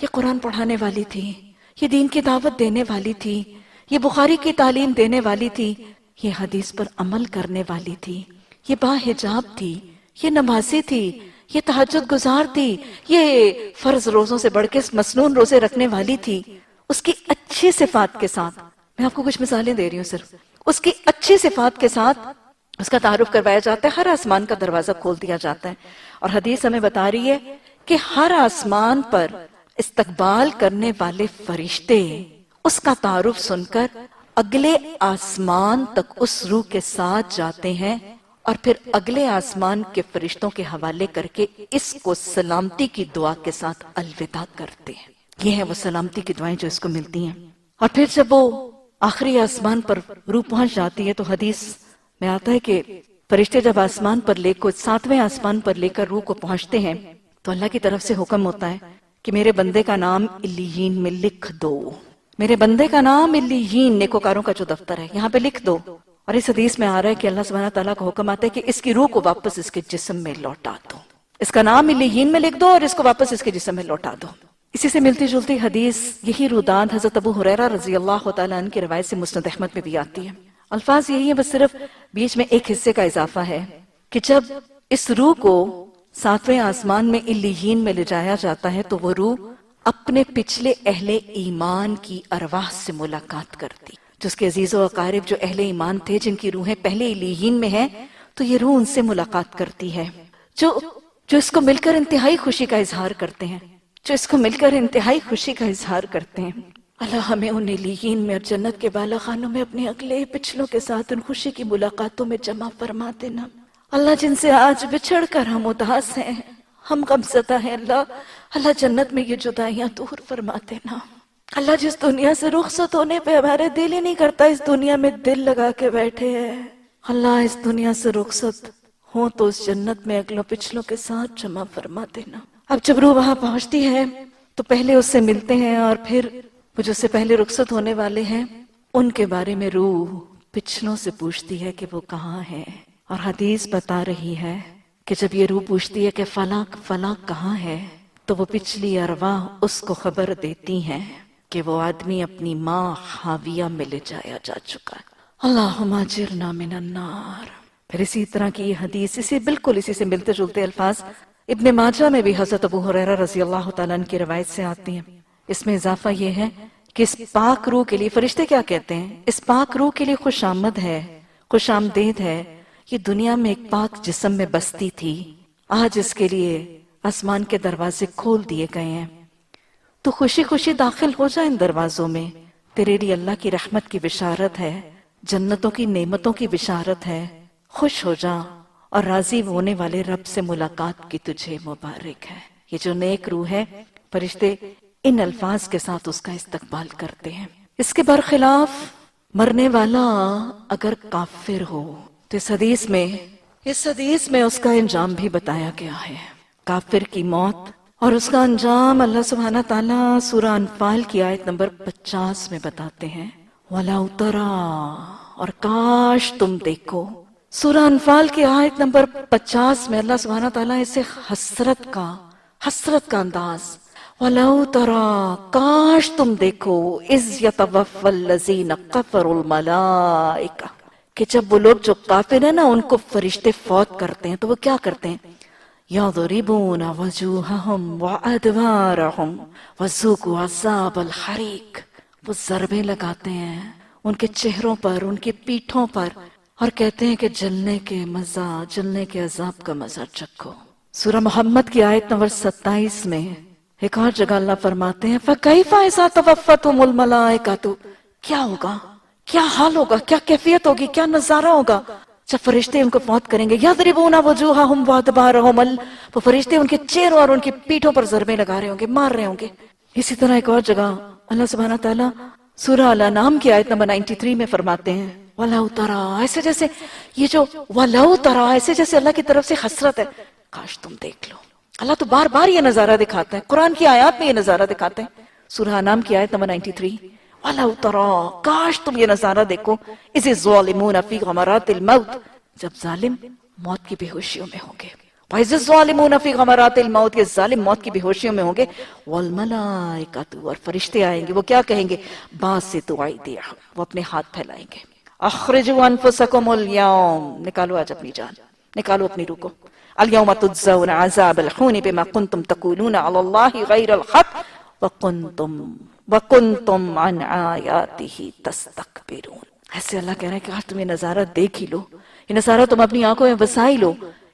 یہ قرآن پڑھانے والی تھی، یہ دین کی دعوت دینے والی تھی، یہ بخاری کی تعلیم دینے والی تھی، یہ حدیث پر عمل کرنے والی تھی، یہ باحجاب تھی، یہ نمازی تھی، یہ تہجد گزار تھی، یہ فرض روزوں سے بڑھ کے مسنون روزے رکھنے والی تھی۔ اس کی اچھی صفات کے ساتھ، میں آپ کو کچھ مثالیں دے رہی ہوں، صرف اس کی اچھی صفات کے ساتھ اس کا تعارف کروایا جاتا ہے، ہر آسمان کا دروازہ کھول دیا جاتا ہے۔ اور حدیث ہمیں بتا رہی ہے کہ ہر آسمان پر استقبال کرنے والے فرشتے اس کا تعارف سن کر اگلے آسمان تک اس روح کے ساتھ جاتے ہیں، اور پھر اگلے آسمان کے فرشتوں کے حوالے کر کے اس کو سلامتی کی دعا کے ساتھ الوداع کرتے ہیں۔ یہ ہے وہ سلامتی کی دعائیں جو اس کو ملتی ہیں۔ اور پھر جب وہ آخری آسمان پر روح پہنچ جاتی ہے تو حدیث میں آتا ہے کہ فرشتے جب آسمان پر لے کر 7ویں آسمان پر لے کر روح کو پہنچتے ہیں تو اللہ کی طرف سے حکم ہوتا ہے کہ میرے بندے کا نام علیین میں لکھ دو، میرے بندے کا نام علیین، نیکوکاروں کا جو دفتر ہے، یہاں پہ لکھ دو۔ اور اس حدیث میں آ رہا ہے کہ اللہ سبحانہ تعالیٰ کا حکم آتا ہے کہ اس کی روح کو واپس اس کے جسم میں لوٹا دو، اس کا نام علیین میں لکھ دو اور اس کو واپس اس کے جسم میں لوٹا دو۔ اسی سے ملتی جلتی حدیث یہی روداد حضرت ابو ہریرہ رضی اللہ تعالیٰ عنہ کی روایت سے مسند احمد میں بھی آتی ہے۔ الفاظ یہی ہیں، بس صرف بیچ میں ایک حصے کا اضافہ ہے کہ جب اس روح کو 7ویں آسمان میں علیین میں لے جایا جاتا ہے تو وہ روح اپنے پچھلے اہل ایمان کی ارواح سے ملاقات کرتی، جو اس کے عزیز و اقارب جو اہل ایمان تھے جن کی روحیں پہلے علیین میں ہیں، تو یہ روح ان سے ملاقات کرتی ہے، جو اس کو مل کر انتہائی خوشی کا اظہار کرتے ہیں، جو اس کو مل کر انتہائی خوشی کا اظہار کرتے ہیں۔ اللہ ہمیں ان علیین میں اور جنت کے بالا خانوں میں اپنے اگلے پچھلوں کے ساتھ ان خوشی کی ملاقاتوں میں جمع فرما دینا۔ اللہ جن سے آج بچھڑ کر ہم اداس ہیں، ہم غمزدہ ہیں، اللہ جنت میں یہ جدائیاں دور فرما دینا۔ اللہ جس دنیا سے رخصت ہونے پہ ہمارے دل ہی نہیں کرتا، اس دنیا میں دل لگا کے بیٹھے ہیں، اللہ اس دنیا سے رخصت ہو تو اس جنت میں اگلوں پچھلوں کے ساتھ جمع فرما دینا۔ اب جب روح وہاں پہنچتی ہے تو پہلے اس سے ملتے ہیں، اور پھر وہ جو سے پہلے رخصت ہونے والے ہیں ان کے بارے میں روح پچھلوں سے پوچھتی ہے کہ وہ کہاں ہے، اور حدیث بتا رہی ہے کہ جب یہ روح پوچھتی ہے کہ فلاں فلاں کہاں ہے تو وہ پچھلی ارواح اس کو خبر دیتی ہیں کہ وہ آدمی اپنی ماں حاویہ میں لے جایا جا چکا ہے۔ اللہم اجرنا من النار۔ پھر اسی طرح کی یہ حدیث بالکل اسی سے ملتے جلتے الفاظ ابن ماجہ میں بھی حضرت ابو ہریرہ رضی اللہ تعالیٰ عنہ کی روایت سے آتی ہیں۔ اس میں اضافہ یہ ہے کہ اس پاک روح کے لیے فرشتے کیا کہتے ہیں؟ اس پاک روح کے لیے خوش آمد ہے، خوش آمدید ہے، یہ دنیا میں ایک پاک جسم میں بستی تھی، آج اس کے لیے آسمان کے دروازے کھول دیے گئے ہیں، تو خوشی خوشی داخل ہو جائے ان دروازوں میں، تیرے لیے اللہ کی رحمت کی بشارت ہے، جنتوں کی نعمتوں کی بشارت ہے، خوش ہو جا اور راضی ہونے والے رب سے ملاقات کی تجھے مبارک ہے۔ یہ جو نیک روح ہے، فرشتے ان الفاظ کے ساتھ اس کا استقبال کرتے ہیں۔ اس کے برخلاف مرنے والا اگر کافر ہو تو اس حدیث میں اس کا انجام بھی بتایا گیا ہے۔ کافر کی موت اور اس کا انجام اللہ سبحانہ تعالیٰ سورہ انفال کی آیت نمبر 50 میں بتاتے ہیں۔ وَلَوْ تَرَى، اور کاش تم دیکھو۔ سورہ انفال کی آیت نمبر 50 میں اللہ سبحانہ تعالیٰ اسے حسرت کا انداز، وَلَوْ تَرَى، کاش تم دیکھو، اِذْ يَتَوَفَّى الَّذِينَ كَفَرُوا الْمَلَائِكَةَ، کہ جب وہ لوگ جو کافر ہیں نا ان کو فرشتے فوت کرتے ہیں تو وہ کیا کرتے ہیں؟ يَضْرِبُونَ وَجُوهَهُمْ وَأَدْبَارَهُمْ وَذُوقُوا عَذَابَ الْحَرِيقِ، وہ ضربیں لگاتے ہیں ان کے چہروں پر، ان کی پیٹھوں پر، اور کہتے ہیں کہ جلنے کے عذاب کا مزہ چکھو۔ سورہ محمد کی آیت نمبر 27 میں ایک اور جگہ اللہ فرماتے ہیں فَكَيْفَ إِذَا تَوَفَّتْهُمُ الْمَلَائِكَةُ، کیا ہوگا، کیا حال ہوگا، کیا کیفیت ہوگی، کیا نظارہ ہوگا جب فرشتے ان کو فوت کریں گے۔ يَضْرِبُونَ وَجُوهَهُمْ وَأَدْبَارَهُمْ، وہ فرشتے ان کے چہروں اور ان کی پیٹھوں پر ضربیں لگا رہے ہوں گے، مار رہے ہوں گے۔ اسی طرح ایک اور جگہ اللہ سبحانہ تعالیٰ سورہ الانعام کی آیت نمبر 93 میں فرماتے ہیں وَلَوْ تَرَى، ایسے جیسے یہ جو وَلَوْ تَرَى ایسے جیسے اللہ کی طرف سے حسرت ہے، کاش تم دیکھ لو۔ اللہ تو بار بار یہ نظارہ دکھاتا ہے، قرآن کی آیات میں یہ نظارہ دکھاتے ہیں۔ سورہ انعام کی آیت نمبر 93، وَلَوْ تَرَى، کاش تم یہ نظارہ دیکھو، اِذِ الظَّالِمُونَ فِي غَمَرَاتِ الْمَوْتِ، جب ظالم موت کی بے ہوشیوں میں ہوں گے۔ وَإِذِ الظَّالِمُونَ فِي غَمَرَاتِ الْمَوْتِ، یہ ظالم موت کی بے ہوشیوں میں ہوں گے۔ وَالْمَلَائِكَةُ، اور فرشتے آئیں گے، وہ کیا کہیں گے؟ بَاسِطُوا أَيْدِيَهُمْ، وہ اپنے ہاتھ پھیلائیں گے۔ اخرجوا انفسکم اليوم، نکالو آج اپنی جان، نکالو اپنی روح کو۔ اليوم تجزون عذاب الحون بما کنتم تقولون علی اللہ غیر الحق وکنتم عن آیاتہ تستکبرون۔ ایسے اللہ کہہ رہے ہیں کہ آج تم یہ نظارہ دیکھ ہی لو، یہ نظارہ تم اپنی آنکھوں میں بسائی لو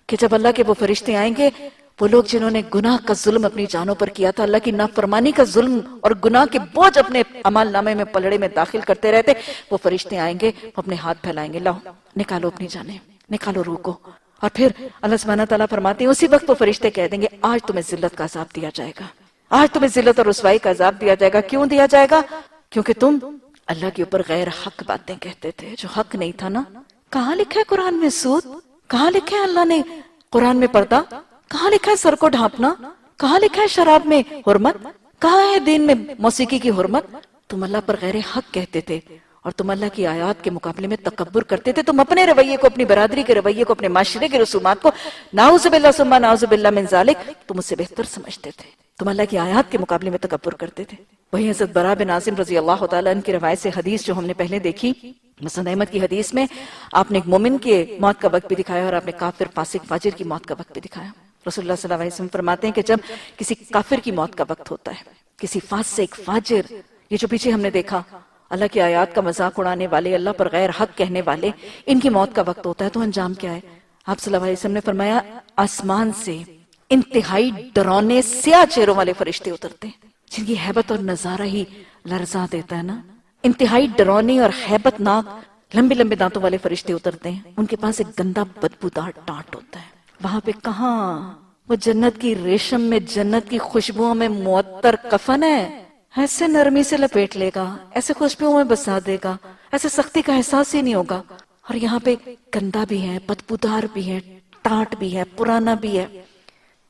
کہ جب اللہ کے وہ فرشتے آئیں گے، وہ لوگ جنہوں نے گناہ کا ظلم اپنی جانوں پر کیا تھا، اللہ کی نافرمانی کا ظلم اور گناہ کے بوجھ اپنے عمال نامے میں پلڑے میں داخل کرتے رہتے، وہ فرشتے آئیں گے، وہ اپنے ہاتھ پھیلائیں گے، لاؤ نکالو اپنی جانیں، نکالو روح کو۔ اور پھر اللہ سبحانہ تعالیٰ فرماتے ہیں اسی وقت وہ فرشتے کہہ دیں گے آج تمہیں ذلت کا عذاب دیا جائے گا، آج تمہیں ذلت اور رسوائی کا عذاب دیا جائے گا۔ کیوں دیا جائے گا؟ کیونکہ تم اللہ کے اوپر غیر حق باتیں کہتے تھے، جو حق نہیں تھا نا۔ کہاں لکھا ہے قرآن میں سود؟ کہاں لکھا ہے اللہ نے قرآن میں پردہ؟ کہاں لکھا ہے سر کو ڈھانپنا؟ کہاں لکھا ہے شراب میں حرمت؟ کہاں ہے دین میں موسیقی کی حرمت؟ تم اللہ پر غیر حق کہتے تھے اور تم اللہ کی آیات کے مقابلے میں تکبر کرتے تھے، تم اپنے رویے کو، اپنی برادری کے رویے کو، اپنے معاشرے کے رسومات کو نعوذ باللہ ثم نعوذ باللہ من ذالک تم اس سے بہتر سمجھتے تھے، تم اللہ کی آیات کے مقابلے میں تکبر کرتے تھے۔ وہی حضرت براء بن عازب رضی اللہ تعالیٰ عنہ کی روایت سے حدیث جو ہم نے پہلے دیکھی، مسند احمد کی حدیث میں آپ نے ایک مومن کے موت کا وقت بھی دکھایا اور آپ نے کافر فاسق فاجر کی موت کا وقت بھی دکھایا۔ رسول اللہ صلی اللہ علیہ وسلم فرماتے ہیں کہ جب کسی کافر کی موت کا وقت ہوتا ہے، کسی فاسق فاجر، یہ جو پیچھے ہم نے دیکھا اللہ کی آیات کا مذاق اڑانے والے، اللہ پر غیر حق کہنے والے، ان کی موت کا وقت ہوتا ہے تو انجام کیا ہے؟ آپ صلی اللہ علیہ وسلم نے فرمایا آسمان سے انتہائی ڈرانے سیاہ چہروں والے فرشتے اترتے ہیں۔ جن کی ہیبت اور نظارہ ہی لرزا دیتا ہے نا. انتہائی ڈراؤنی اور ہیبت ناک لمبے لمبے دانتوں والے فرشتے اترتے ہیں. ان کے پاس ایک گندا بدبودار ٹانٹ ہوتا ہے. وہاں پہ کہاں وہ جنت کی ریشم میں، جنت کی خوشبوؤں میں معطر کفن ہے، ایسے نرمی سے لپیٹ لے گا، ایسے خوشبوؤں میں بسا دے گا، ایسے سختی کا احساس ہی نہیں ہوگا. اور یہاں پہ گندا بھی ہے، بدبودار بھی ہے، ٹانٹ بھی ہے، پرانا بھی ہے.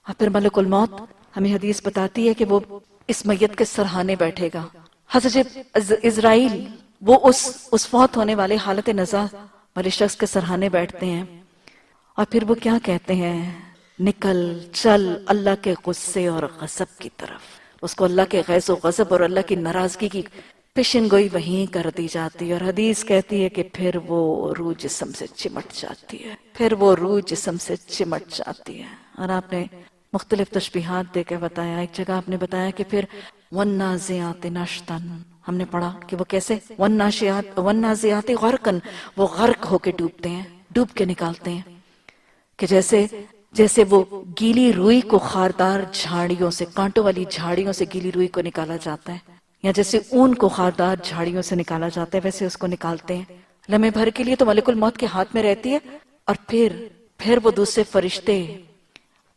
اور پھر ملک الموت ہمیں حدیث بتاتی ہے کہ وہ اس میت کے سرہانے بیٹھے گا. حضرت اسرائیل وہ اس فوت ہونے والے حالت نزا والے شخص کے سرہانے بیٹھتے ہیں. اور پھر وہ کیا کہتے ہیں؟ نکل چل اللہ کے غصے اور غضب کی طرف. اس کو اللہ کے غیظ و غضب اور اللہ کی ناراضگی کی پیشن گوئی وہیں کر دی جاتی ہے. اور حدیث کہتی ہے کہ پھر وہ روح جسم سے چمٹ جاتی ہے، پھر وہ روح جسم سے چمٹ جاتی ہے. اور آپ نے مختلف تشبیہات دے کے بتایا. ایک جگہ آپ نے بتایا کہ پھر وَالنَّازِعَاتِ نَشْطًا، ہم نے پڑھا کہ وہ کیسے وَالنَّازِعَاتِ غَرْقًا، وہ غرق ہو کے ڈوبتے ہیں، ڈوب کے نکالتے ہیں. کہ جیسے وہ گیلی روئی کو خاردار جھاڑیوں سے، کانٹوں والی جھاڑیوں سے گیلی روئی کو نکالا جاتا ہے، یا جیسے اون کو خاردار جھاڑیوں سے نکالا جاتا ہے، ویسے اس کو نکالتے ہیں. لمحے بھر کے لیے تو ملک الموت کے ہاتھ میں رہتی ہے، اور پھر وہ دوسرے فرشتے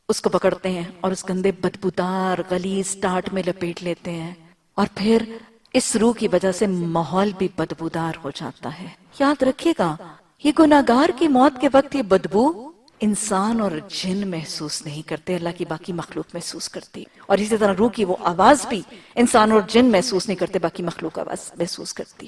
اس کو پکڑتے ہیں اور اس گندے بدبودار غلیظ ٹاٹ میں لپیٹ لیتے ہیں. اور پھر اس روح کی وجہ سے ماحول بھی بدبودار ہو جاتا ہے. یاد رکھیے گا، یہ گناہگار کی موت کے وقت یہ بدبو انسان اور جن محسوس نہیں کرتے، اللہ کی باقی مخلوق محسوس کرتی. اور اسی طرح روح کی وہ آواز بھی انسان اور جن محسوس نہیں کرتے، باقی مخلوق آواز محسوس کرتی.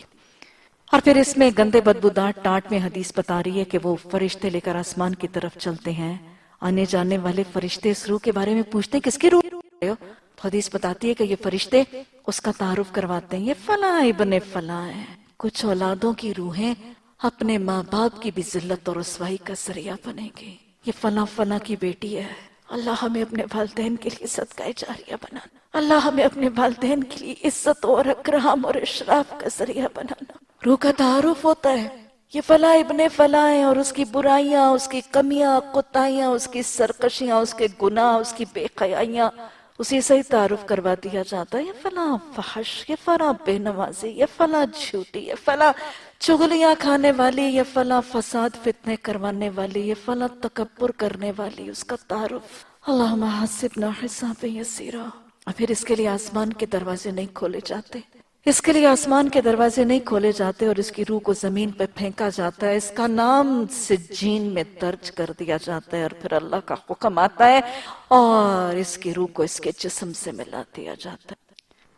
اور پھر اس میں گندے بدبودار ٹاٹ میں حدیث بتا رہی ہے کہ وہ فرشتے لے کر آسمان کی طرف چلتے ہیں. آنے جانے والے فرشتے اس روح کے بارے میں پوچھتے ہیں کس کی روح ہے؟ تو حدیث بتاتی ہے کہ یہ فرشتے اس کا تعارف کرواتے ہیں، یہ فلاں ابن فلاں ہے. کچھ اولادوں کی روحیں اپنے ماں باپ کی بھی ذلت اور رسوائی کا ذریعہ بنے گی. یہ فلاں فلاں کی بیٹی ہے، اللہ ہمیں اپنے والدین کے لیے صدقہ جاریہ بنانا، اللہ ہمیں اپنے والدین کے لیے عزت اور اکرام اور اشراف کا ذریعہ بنانا. روح کا تعارف ہوتا ہے، یہ فلاں ابن فلاں ہے، اور اس کی برائیاں، اس کی کمیاں، کوتاہیاں، اس کی سرکشیاں، اس کے گناہ، اس کی بے حیائیاں، اسی سے ہی تعارف کروا دیا جاتا ہے. یہ فلاں فحش، یہ فلاں بے نمازی، یہ فلاں جھوٹی، یہ فلاں چغلیاں کھانے والی، یہ فلاں فساد فتنے کروانے والی، یہ فلاں تکبر کرنے والی. اس کا تعارف اللہم حسبنا حسابا یسیرا. اور پھر اس کے لیے آسمان کے دروازے نہیں کھولے جاتے، اس کے لیے آسمان کے دروازے نہیں کھولے جاتے، اور اس کی روح کو زمین پہ پھینکا جاتا ہے. اس کا نام سجین میں درج کر دیا جاتا ہے، اور پھر اللہ کا حکم آتا ہے اور اس کی روح کو اس کے جسم سے ملا دیا جاتا ہے.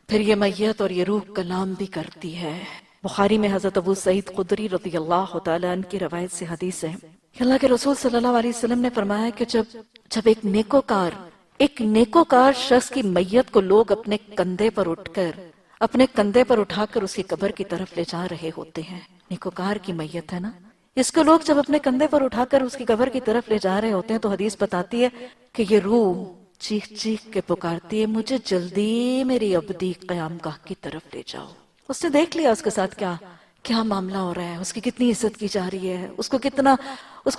پھر یہ میت اور یہ روح کلام بھی کرتی ہے. بخاری میں حضرت ابو سعید خدری رضی اللہ تعالیٰ عنہ کی روایت سے حدیث ہے کہ اللہ کے رسول صلی اللہ علیہ وسلم نے فرمایا کہ جب ایک نیکوکار شخص کی میت کو لوگ اپنے کندھے پر اٹھا کر اس کی قبر کی طرف لے جا رہے ہوتے ہیں. نیکوکار کی میت ہے نا، اس کو لوگ جب اپنے کندھے پر اٹھا کر اس کی قبر کی طرف لے جا رہے ہوتے ہیں تو حدیث بتاتی ہے کہ یہ روح چیخ چیخ کے پکارتی ہے، مجھے جلدی میری ابدی قیام گاہ کی طرف لے جاؤ. اس نے دیکھ لیا اس کے ساتھ کیا معاملہ ہو رہا ہے، اس کی کتنی عزت کی جا رہی ہے، اس کو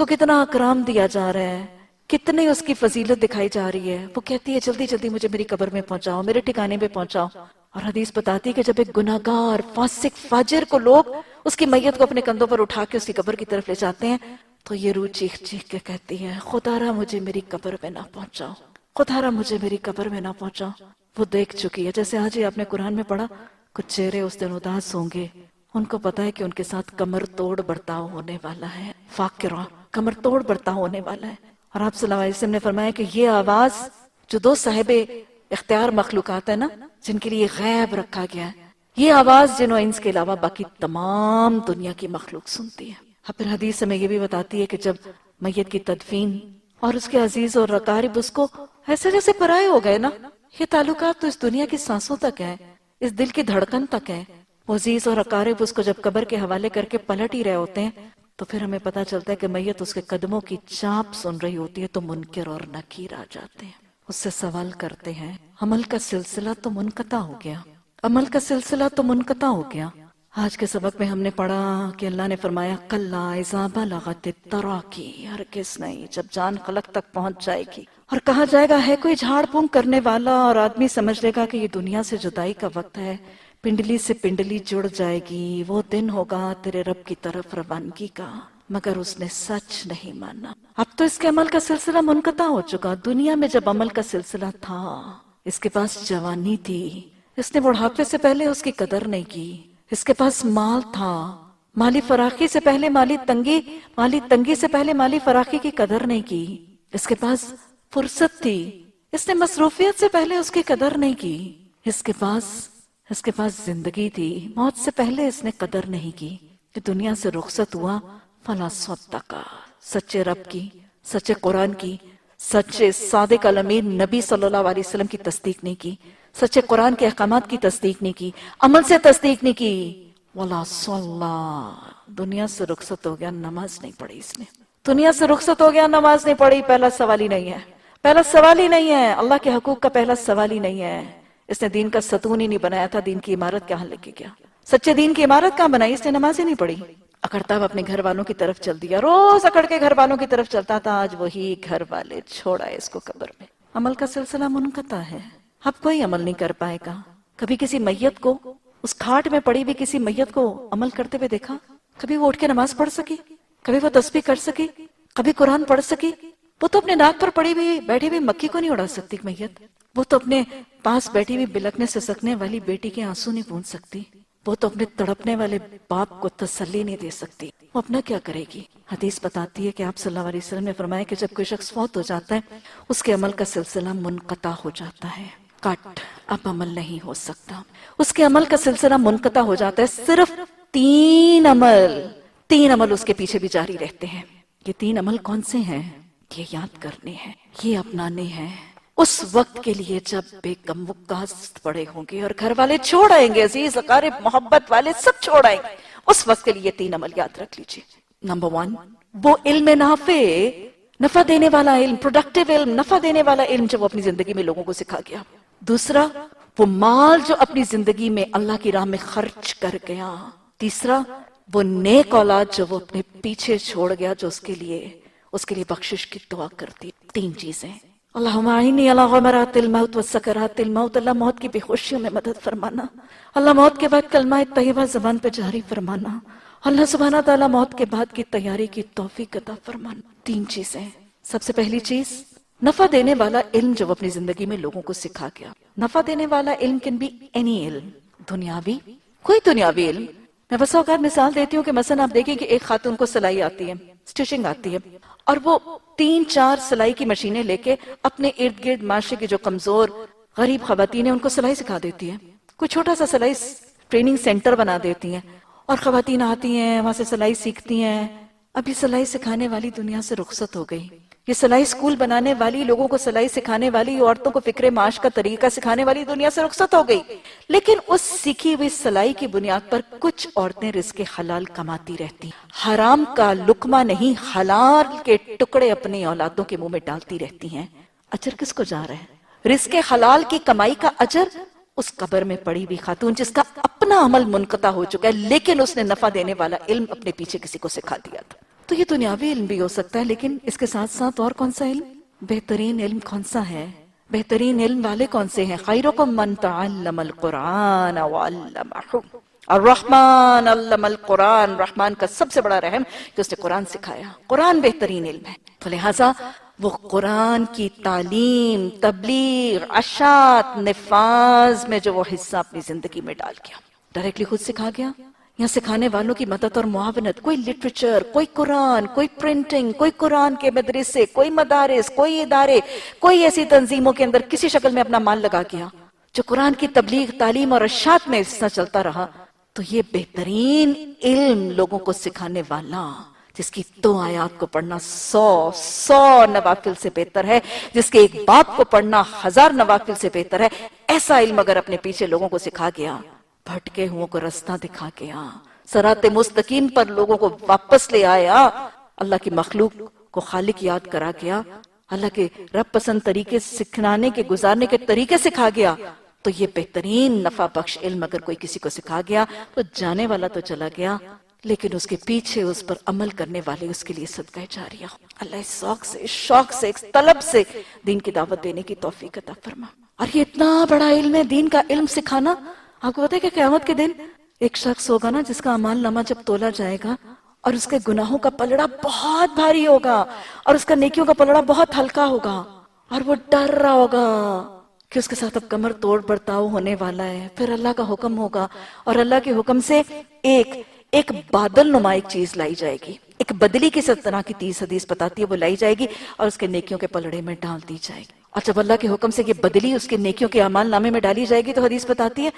کتنا اکرام دیا جا رہا ہے، کتنی اس کی فضیلت دکھائی جا رہی ہے. وہ کہتی ہے جلدی جلدی مجھے میری قبر میں پہنچاؤ، میرے ٹھکانے پہ پہنچاؤ. اور حدیث بتاتی ہے کہ جب ایک گناہگار فاسق فاجر کو لوگ اس کی میت کو اپنے کندھوں پر اٹھا کے اس کی قبر کی طرف لے جاتے ہیں تو یہ روح چیخ چیخ کے کہتی ہے خدا را مجھے میری قبر میں نہ پہنچاؤ، خدا را مجھے میری قبر میں نہ پہنچاؤ. وہ دیکھ چکی ہے، جیسے آج ہی آپ نے قرآن میں پڑھا، کچھ چہرے اس دن اداس ہوں گے، ان کو پتا ہے کہ ان کے ساتھ کمر توڑ برتاؤ ہونے والا ہے، فاقرہ کمر توڑ برتاؤ ہونے والا ہے. اور آپ صلی اللہ علیہ وسلم نے فرمایا کہ یہ آواز جو دو صاحب اختیار مخلوقات ہے نا، جن کے لیے غیب رکھا گیا ہے، یہ آواز جن و انس کے علاوہ باقی تمام دنیا کی مخلوق سنتی ہے. پھر حدیث ہمیں یہ بھی بتاتی ہے کہ جب میت کی تدفین اور اس کے عزیز اور اقارب اس کو ایسے جیسے پرائے ہو گئے نا، یہ تعلقات تو اس دنیا کی سانسوں تک ہیں، اس دل کی دھڑکن تک ہیں. وہ عزیز اور اقارب اس کو جب قبر کے حوالے کر کے پلٹ ہی رہے ہوتے ہیں تو پھر ہمیں پتا چلتا ہے کہ میت اس کے قدموں کی چاپ سن رہی ہوتی ہے تو منکر اور نکیر آ جاتے ہیں، اس سے سوال کرتے ہیں عمل کا سلسلہ تو منقطع ہو گیا، عمل کا سلسلہ تو منقطع ہو گیا. آج کے سبق میں ہم نے پڑھا کہ اللہ نے فرمایا کلا اذا بلغت التراقی، ہرگز نہیں، جب جان خلق تک پہنچ جائے گی، اور کہا جائے گا ہے کوئی جھاڑ پھونک کرنے والا، اور آدمی سمجھ لے گا کہ یہ دنیا سے جدائی کا وقت ہے، پنڈلی سے پنڈلی جڑ جائے گی، وہ دن ہوگا تیرے رب کی طرف روانگی کا، مگر اس نے سچ نہیں مانا۔ اب تو اس کے عمل کا سلسلہ منقطع ہو چکا۔ دنیا میں جب عمل کا سلسلہ تھا، اس کے پاس جوانی تھی، اس نے بڑھاپے سے پہلے اس کی قدر نہیں کی، اس کے پاس مال تھا، مالی فراخی سے پہلے مالی تنگی سے پہلے مالی فراخی کی قدر نہیں کی، اس کے پاس فرصت تھی، اس نے مصروفیت سے پہلے اس کی قدر نہیں کی، اس کے پاس زندگی تھی، موت سے پہلے اس نے قدر نہیں کی، کہ دنیا سے رخصت ہوا، فلا صدق، سچے رب کی، سچے قرآن کی، سچے صادق الامین نبی صلی اللہ علیہ وسلم کی تصدیق نہیں کی، سچے قرآن کے احکامات کی تصدیق نہیں کی، عمل سے تصدیق نہیں کی، ولا صلی، دنیا سے رخصت ہو گیا، نماز نہیں پڑھی اس نے، دنیا سے رخصت ہو گیا، نماز نہیں پڑھی، پہلا سوال ہی نہیں ہے، اللہ کے حقوق کا پہلا سوال ہی نہیں ہے، اس نے دین کا ستون ہی نہیں بنایا تھا، دین کی عمارت کہاں لے کے گیا، سچے دین کی عمارت کہاں بنائی، اس نے نماز ہی نہیں پڑھی، اکڑتا ہوا اپنے گھر والوں کی طرف چل دیا، روز اکڑ کے گھر والوں کی طرف چلتا تھا، آج وہی گھر والے چھوڑا ہے اس کو قبر میں۔ عمل کا سلسلہ منقطع ہے، اب کوئی عمل نہیں کر پائے گا۔ کبھی کسی میت کو، اس کھاٹ میں پڑی بھی کسی میت کو عمل کرتے ہوئے دیکھا؟ کبھی وہ اٹھ کے نماز پڑھ سکی؟ کبھی وہ تسبیح کر سکی؟ کبھی قرآن پڑھ سکی؟ وہ تو اپنے ناک پر پڑی ہوئی بیٹھی ہوئی مکھی کو نہیں اڑا سکتی میت، وہ تو اپنے پاس بیٹھی ہوئی بلکنے سسکنے والی بیٹی کے آنسو نہیں پونچھ سکتی، وہ تو اپنے تڑپنے والے باپ کو تسلی نہیں دے سکتی، وہ اپنا کیا کرے گی؟ حدیث بتاتی ہے کہ آپ صلی اللہ علیہ وسلم نے فرمایا کہ جب کوئی شخص فوت ہو جاتا ہے، اس کے عمل کا سلسلہ منقطع ہو جاتا ہے، کٹ، اب عمل نہیں ہو سکتا، اس کے عمل کا سلسلہ منقطع ہو جاتا ہے، صرف تین عمل اس کے پیچھے بھی جاری رہتے ہیں۔ یہ تین عمل کون سے ہیں؟ یہ یاد کرنے ہیں، یہ اپنانے ہیں، اس وقت کے لیے جب بے کم وقاص پڑے ہوں گے اور گھر والے چھوڑ آئیں گے، عزیز اقارب محبت والے سب چھوڑ آئیں گے، اس وقت کے لیے تین عمل یاد رکھ لیجئے۔ نمبر 1، وہ علم نافع، نفع دینے والا علم، پروڈکٹیو علم، نفع دینے والا علم جو وہ اپنی زندگی میں لوگوں کو سکھا گیا۔ دوسرا، وہ مال جو اپنی زندگی میں اللہ کی راہ میں خرچ کر گیا۔ تیسرا، وہ نیک اولاد جو وہ اپنے پیچھے چھوڑ گیا، جو اس کے لیے بخشش کی دعا کرتی۔ تین چیزیں، اللہم اعنی علی غمرات الموت والسکرات الموت، اللہ موت کی بے خوشیوں میں مدد فرمانا، اللہ موت کے بعد کلمہ طیبہ زبان پہ جاری فرمانا، اللہ سبحانہ تعالیٰ موت کے بعد کی تیاری کی توفیق عطا فرمانا۔ تین چیزیں، سب سے پہلی چیز نفع دینے والا علم جو وہ اپنی زندگی میں لوگوں کو سکھا گیا۔ نفع دینے والا علم کین بی اینی علم، دنیاوی، کوئی دنیاوی علم۔ میں بس اوقات مثال دیتی ہوں کہ مثلا آپ دیکھیں کہ ایک خاتون کو سلائی آتی ہے، سٹیچنگ آتی ہے، اور وہ 3-4 سلائی کی مشینیں لے کے اپنے ارد گرد معاشرے کی جو کمزور غریب خواتین ہیں ان کو سلائی سکھا دیتی ہے، کوئی چھوٹا سا سلائی ٹریننگ سینٹر بنا دیتی ہیں، اور خواتین آتی ہیں وہاں سے سلائی سیکھتی ہیں۔ اب یہ سلائی سکھانے والی دنیا سے رخصت ہو گئی، یہ سلائی سکول بنانے والی، لوگوں کو سلائی سکھانے والی، عورتوں کو فکر معاش کا طریقہ سکھانے والی دنیا سے رخصت ہو گئی۔ لیکن اس سیکھی ہوئی سلائی کی بنیاد پر کچھ عورتیں رزق حلال کماتی رہتی، حرام کا لقمہ نہیں، حلال کے ٹکڑے اپنی اولادوں کے منہ میں ڈالتی رہتی ہیں۔ اجر کس کو جا رہا ہے؟ رزق حلال کی کمائی کا اجر اس قبر میں پڑی ہوئی خاتون جس کا اپنا عمل منقطع ہو چکا ہے، لیکن اس نے نفع دینے والا علم اپنے پیچھے کسی کو سکھا دیا تھا۔ تو یہ دنیاوی علم بھی ہو سکتا ہے، لیکن اس کے ساتھ ساتھ اور کون سا علم؟ بہترین علم کون سا ہے؟ بہترین علم والے کون سے ہیں؟ خیرکم من تعلم القرآن وعلمہ، الرحمن علم القرآن، رحمان کا سب سے بڑا رحم کہ اس نے قرآن سکھایا، قرآن بہترین علم ہے۔ تو لہٰذا وہ قرآن کی تعلیم، تبلیغ، اشاعت، نفاذ میں جو وہ حصہ اپنی زندگی میں ڈال گیا، ڈائریکٹلی خود سکھا گیا یا سکھانے والوں کی مدد اور معاونت، کوئی لٹریچر، کوئی قرآن، کوئی پرنٹنگ، کوئی قرآن کے مدرسے، کوئی مدارس، کوئی ادارے، کوئی ایسی تنظیموں کے اندر کسی شکل میں اپنا مال لگا گیا جو قرآن کی تبلیغ، تعلیم اور اشاعت میں حصہ چلتا رہا، تو یہ بہترین علم لوگوں کو سکھانے والا، جس کی 2 آیات کو پڑھنا 100 نوافل سے بہتر ہے، جس کے ایک باب کو پڑھنا 1000 نوافل سے بہتر ہے، ایسا علم اگر اپنے پیچھے لوگوں کو سکھا گیا، بھٹکے ہوں کو رستہ دکھا گیا، صراط مستقیم پر لوگوں کو واپس لے آیا، اللہ کی مخلوق کو خالق یاد کرا گیا، اللہ کے رب پسند طریقے سکھانے کے، گزارنے کے طریقے سکھا گیا، تو یہ بہترین نفع بخش علم اگر کوئی کسی کو سکھا گیا تو جانے والا تو چلا گیا، لیکن اس کے پیچھے اس پر عمل کرنے والے اس کے لیے صدقہ جاریہ ہو۔ اللہ اس ذوق سے، اس شوق سے، اس طلب سے دین کی دعوت دینے کی توفیق عطا فرما۔ اور یہ اتنا بڑا علم ہے، دین کا علم سکھانا۔ آپ کو پتہ ہے کہ قیامت کے دن ایک شخص ہوگا نا جس کا اعمال نامہ جب تولا جائے گا اور اس کے گناہوں کا پلڑا بہت بھاری ہوگا اور اس کا نیکیوں کا پلڑا بہت ہلکا ہوگا، اور وہ ڈر رہا ہوگا کہ اس کے ساتھ اب کمر توڑ برتاؤ ہونے والا ہے۔ پھر اللہ کا حکم ہوگا اور اللہ کے حکم سے ایک بادل نما ایک چیز لائی جائے گی، ایک بدلی کی طرح کی 30 حدیث بتاتی ہے، وہ لائی جائے گی اور اس کے نیکیوں کے پلڑے میں ڈال دی جائے گی۔ اور جب اللہ کے حکم سے یہ بدلی اس کے نیکیوں کے اعمال نامے میں ڈالی جائے گی تو حدیث بتاتی ہے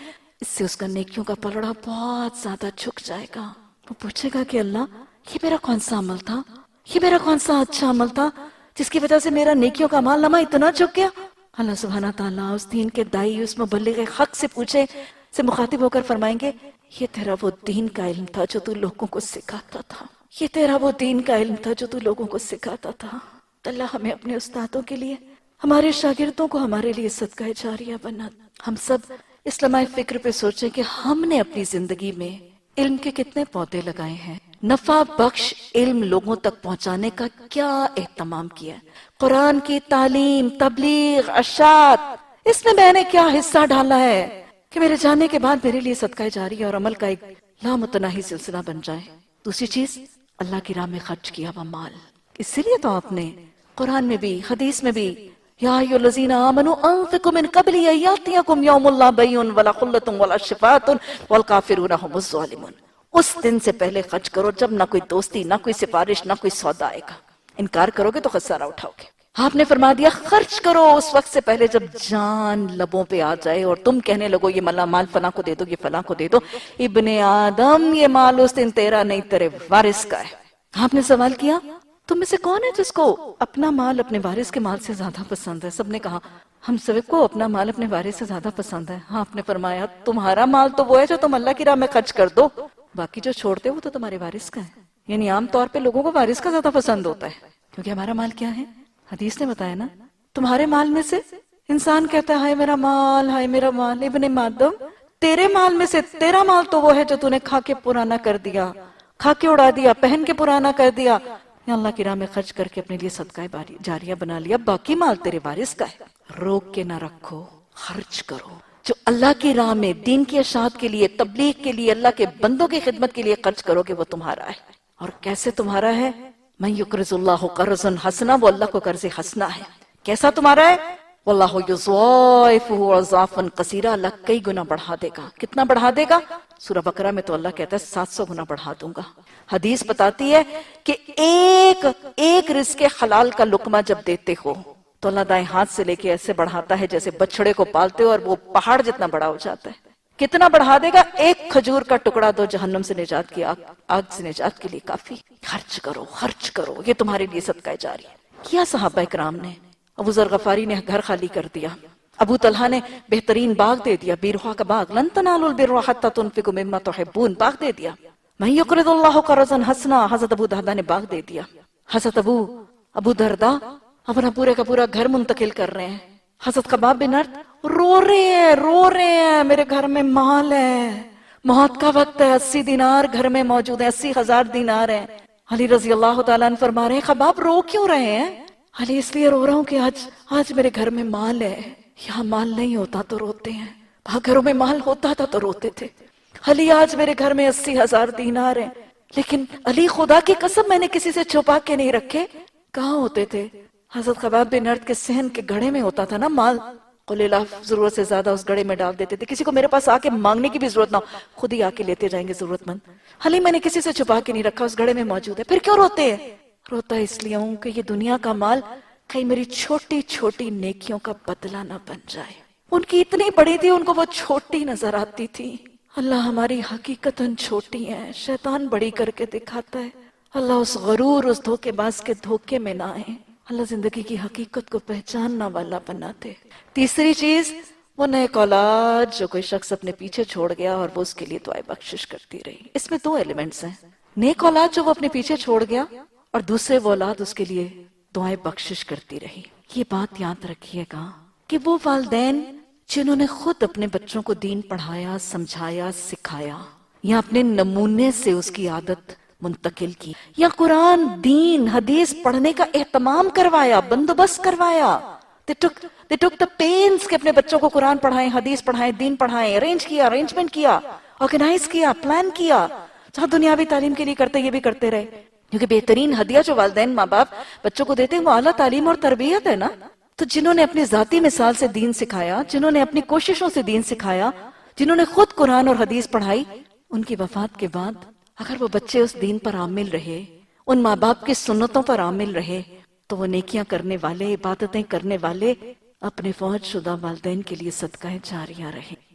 اس سے اس کا نیکیوں کا پلڑا بہت زیادہ جھک جائے گا۔ وہ پوچھے گا کہ اللہ، یہ میرا کون سا عمل تھا، یہ میرا کون سا اچھا عمل تھا جس کی وجہ سے میرا نیکیوں کا اعمال نامہ اتنا جھک گیا؟ اللہ سبحانہ تعالیٰ اس دین کے دائی، اس مبلغ حق سے پوچھے، سے مخاطب ہو کر فرمائیں گے یہ تیرا وہ دین کا علم تھا جو تو لوگوں کو سکھاتا تھا، یہ تیرا وہ دین کا علم تھا جو تو لوگوں کو سکھاتا تھا۔ اللہ ہمیں اپنے استادوں کے لیے، ہمارے شاگردوں کو ہمارے لیے صدقہ جاریہ بنا۔ ہم سب اس لمحہ فکر پہ سوچیں کہ ہم نے اپنی زندگی میں علم کے کتنے پودے لگائے ہیں، نفع بخش علم لوگوں تک پہنچانے کا کیا اہتمام کیا، قرآن کی تعلیم، تبلیغ، ارشاد، اس میں نے کیا حصہ ڈالا ہے کہ میرے جانے کے بعد میرے لیے صدقہ جاریہ اور عمل کا ایک لامتناہی سلسلہ بن جائے۔ دوسری چیز، اللہ کی راہ میں خرچ کیا ہوا مال۔ اسی لیے تو آپ نے قرآن میں بھی، حدیث میں بھی، یا ایھا الذین آمنوا انفقوا من قبل ان یاتیکم یوم لا بیع ولا خلۃ ولا شفاعۃ والکافرون هم الظالمون۔ اس دن سے پہلے خرچ کرو جب نہ کوئی دوستی، نہ کوئی سفارش، نہ کوئی سودا آئے گا۔ انکار کرو گے تو خسارہ اٹھاؤ گے۔ آپ نے فرما دیا خرچ کرو اس وقت سے پہلے جب جان لبوں پہ آ جائے اور تم کہنے لگو یہ مال فلاں کو دے دو، یہ فلاں کو دے دو۔ ابن آدم، یہ مال اس دن تیرا نہیں تیرے وارث کا ہے۔ آپ نے سوال کیا تم میں سے کون ہے جس کو اپنا مال اپنے وارث کے مال سے زیادہ پسند ہے؟ سب نے کہا ہم سب کو اپنا مال اپنے وارث سے زیادہ پسند ہے۔ ہاں، آپ نے فرمایا تمہارا مال تو وہ ہے جو تم اللہ کی راہ میں خرچ کر دو، باقی جو چھوڑتے ہو وہ تو تمہارے وارث کا ہے۔ یعنی عام طور پہ لوگوں کو وارث کا زیادہ پسند ہوتا ہے، کیونکہ ہمارا مال کیا ہے؟ حدیث نے بتایا نا، تمہارے مال میں سے انسان کہتا ہے ہائے میرا مال، ہائے میرا مال۔ ابن آدم، تیرے مال میں سے تیرا مال تو وہ ہے جو تو نے کھا کے پرانا کر دیا، کھا کے اڑا دیا، پہن کے پرانا کر دیا، یا اللہ کی راہ میں خرچ کر کے اپنے لیے صدقہ جاریہ بنا لیا، باقی مال تیرے وارث کا ہے۔ روک کے نہ رکھو، خرچ کرو۔ جو اللہ کی راہ میں، دین کی اشاعت کے لیے، تبلیغ کے لیے، اللہ کے بندوں کی خدمت کے لیے خرچ کرو گے وہ تمہارا ہے۔ اور کیسے تمہارا ہے؟ من یقرض اللہ قرضا حسنا، وہ اللہ کو قرض حسنا ہے۔ کیسا تمہارا ہے؟ واللہ یضاعفہ اضعافا کثیرہ، اللہ کئی گنا بڑھا دے گا۔ کتنا بڑھا دے گا؟ سورہ بقرہ میں تو اللہ کہتا ہے 700 گنا بڑھا دوں گا۔ حدیث بتاتی ہے کہ ایک رزق حلال کا لقمہ جب دیتے ہو تو اللہ دائیں ہاتھ سے لے کے ایسے بڑھاتا ہے جیسے بچڑے کو پالتے ہو اور وہ پہاڑ جتنا بڑا ہو جاتا ہے۔ کتنا بڑھا دے گا؟ ایک کھجور کا ٹکڑا دو، جہنم سے نجات کی آگ سے نجات کے لیے کافی۔ خرچ کرو، خرچ کرو، یہ تمہارے لیے صدقہ جاری ہے۔ کیا صحابہ اکرام نے؟ ابو ذر غفاری نے گھر خالی کر دیا، ابو طلحہ نے بہترین باغ دے دیا، بیرحا کا باغ، لن تنالوا البر حتى تنفقوا مما تحبون، باغ دے دیا۔ من یقرض اللہ قرضا حسنا، حضرت ابو دردہ نے باغ دے دیا۔ حضرت ابو دردہ اپنا پورے کا پورا گھر منتقل کر رہے ہیں۔ حضرت خباب بن ارت رو رہے ہیں میرے گھر میں مال ہے، موت کا وقت ہے، 80 دینار گھر میں موجود ہے، 80,000 دینار ہیں۔ علی رضی اللہ تعالیٰ عنہ فرما رہے ہیں خباب رو کیوں رہے ہیں؟ علی اس لیے رو رہا ہوں کہ آج میرے گھر میں مال ہے، یہاں مال نہیں ہوتا تو روتے ہیں، وہاں گھروں میں مال ہوتا تھا تو روتے تھے۔ علی آج میرے گھر میں 80,000 دینار ہیں، لیکن علی خدا کی قسم میں نے کسی سے چھپا کے نہیں رکھے۔ کہاں ہوتے تھے؟ حضرت خباب بن ارت کے صحن کے گھڑے میں ہوتا تھا نا مال۔ قل اللہ ضرورت سے زیادہ اس گھڑے میں ڈال دیتے تھے، کسی کو میرے پاس آ کے مانگنے کی بھی ضرورت نہ ہو، خود ہی آ کے لیتے جائیں گے ضرورت مند۔ علی میں نے کسی سے چھپا کے نہیں رکھا، اس گھڑے میں موجود ہے۔ پھر کیوں روتے ہیں؟ روتا اس لیے ہوں کہ یہ دنیا کا مال کہیں میری چھوٹی چھوٹی نیکیوں کا بدلہ نہ بن جائے۔ ان کی اتنی بڑی تھی، ان کو وہ چھوٹی نظر آتی تھی۔ اللہ ہماری حقیقتاً چھوٹی ہے، شیطان بڑی کر کے دکھاتا ہے۔ اللہ اس غرور، اس دھوکے باز کے دھوکے میں نہ آئے، اللہ زندگی کی حقیقت کو پہچاننا والا بناتے۔ تیسری چیز، وہ نیک اولاد جو کوئی شخص اپنے پیچھے چھوڑ گیا اور وہ اس کے لیے دعائیں بخشش کرتی رہی۔ اس میں 2 ایلیمنٹس ہیں، نیک اولاد جو وہ اپنے پیچھے چھوڑ گیا اور دوسرے وہ اولاد اس کے لیے دعائیں بخشش کرتی رہی۔ یہ بات یاد رکھیے گا کہ وہ والدین جنہوں نے خود اپنے بچوں کو دین پڑھایا، سمجھایا، سکھایا، یا اپنے نمونے سے اس کی عادت منتقل کی، یا قرآن، دین، حدیث پڑھنے کا اہتمام کروایا، بندوبست کروایا. They took the pains کہ اپنے بچوں کو قرآن پڑھائیں، حدیث پڑھائیں، دین پڑھائیں، ارینجمنٹ کیا، آرگنائز کیا، پلان کیا. جہاں دنیاوی تعلیم کے لیے کرتے یہ بھی کرتے رہے. کیونکہ بہترین ہدیہ جو والدین ماں باپ بچوں کو دیتے ہیں وہ اعلیٰ تعلیم اور تربیت ہے نا. تو جنہوں نے اپنی ذاتی مثال سے دین سکھایا، جنہوں نے اپنی کوششوں سے دین سکھایا، جنہوں نے خود قرآن اور حدیث پڑھائی، ان کی وفات کے بعد اگر وہ بچے اس دین پر عامل رہے، ان ماں باپ کی سنتوں پر عامل رہے، تو وہ نیکیاں کرنے والے، عبادتیں کرنے والے اپنے فوت شدہ والدین کے لیے صدقہ جاریہ رہے.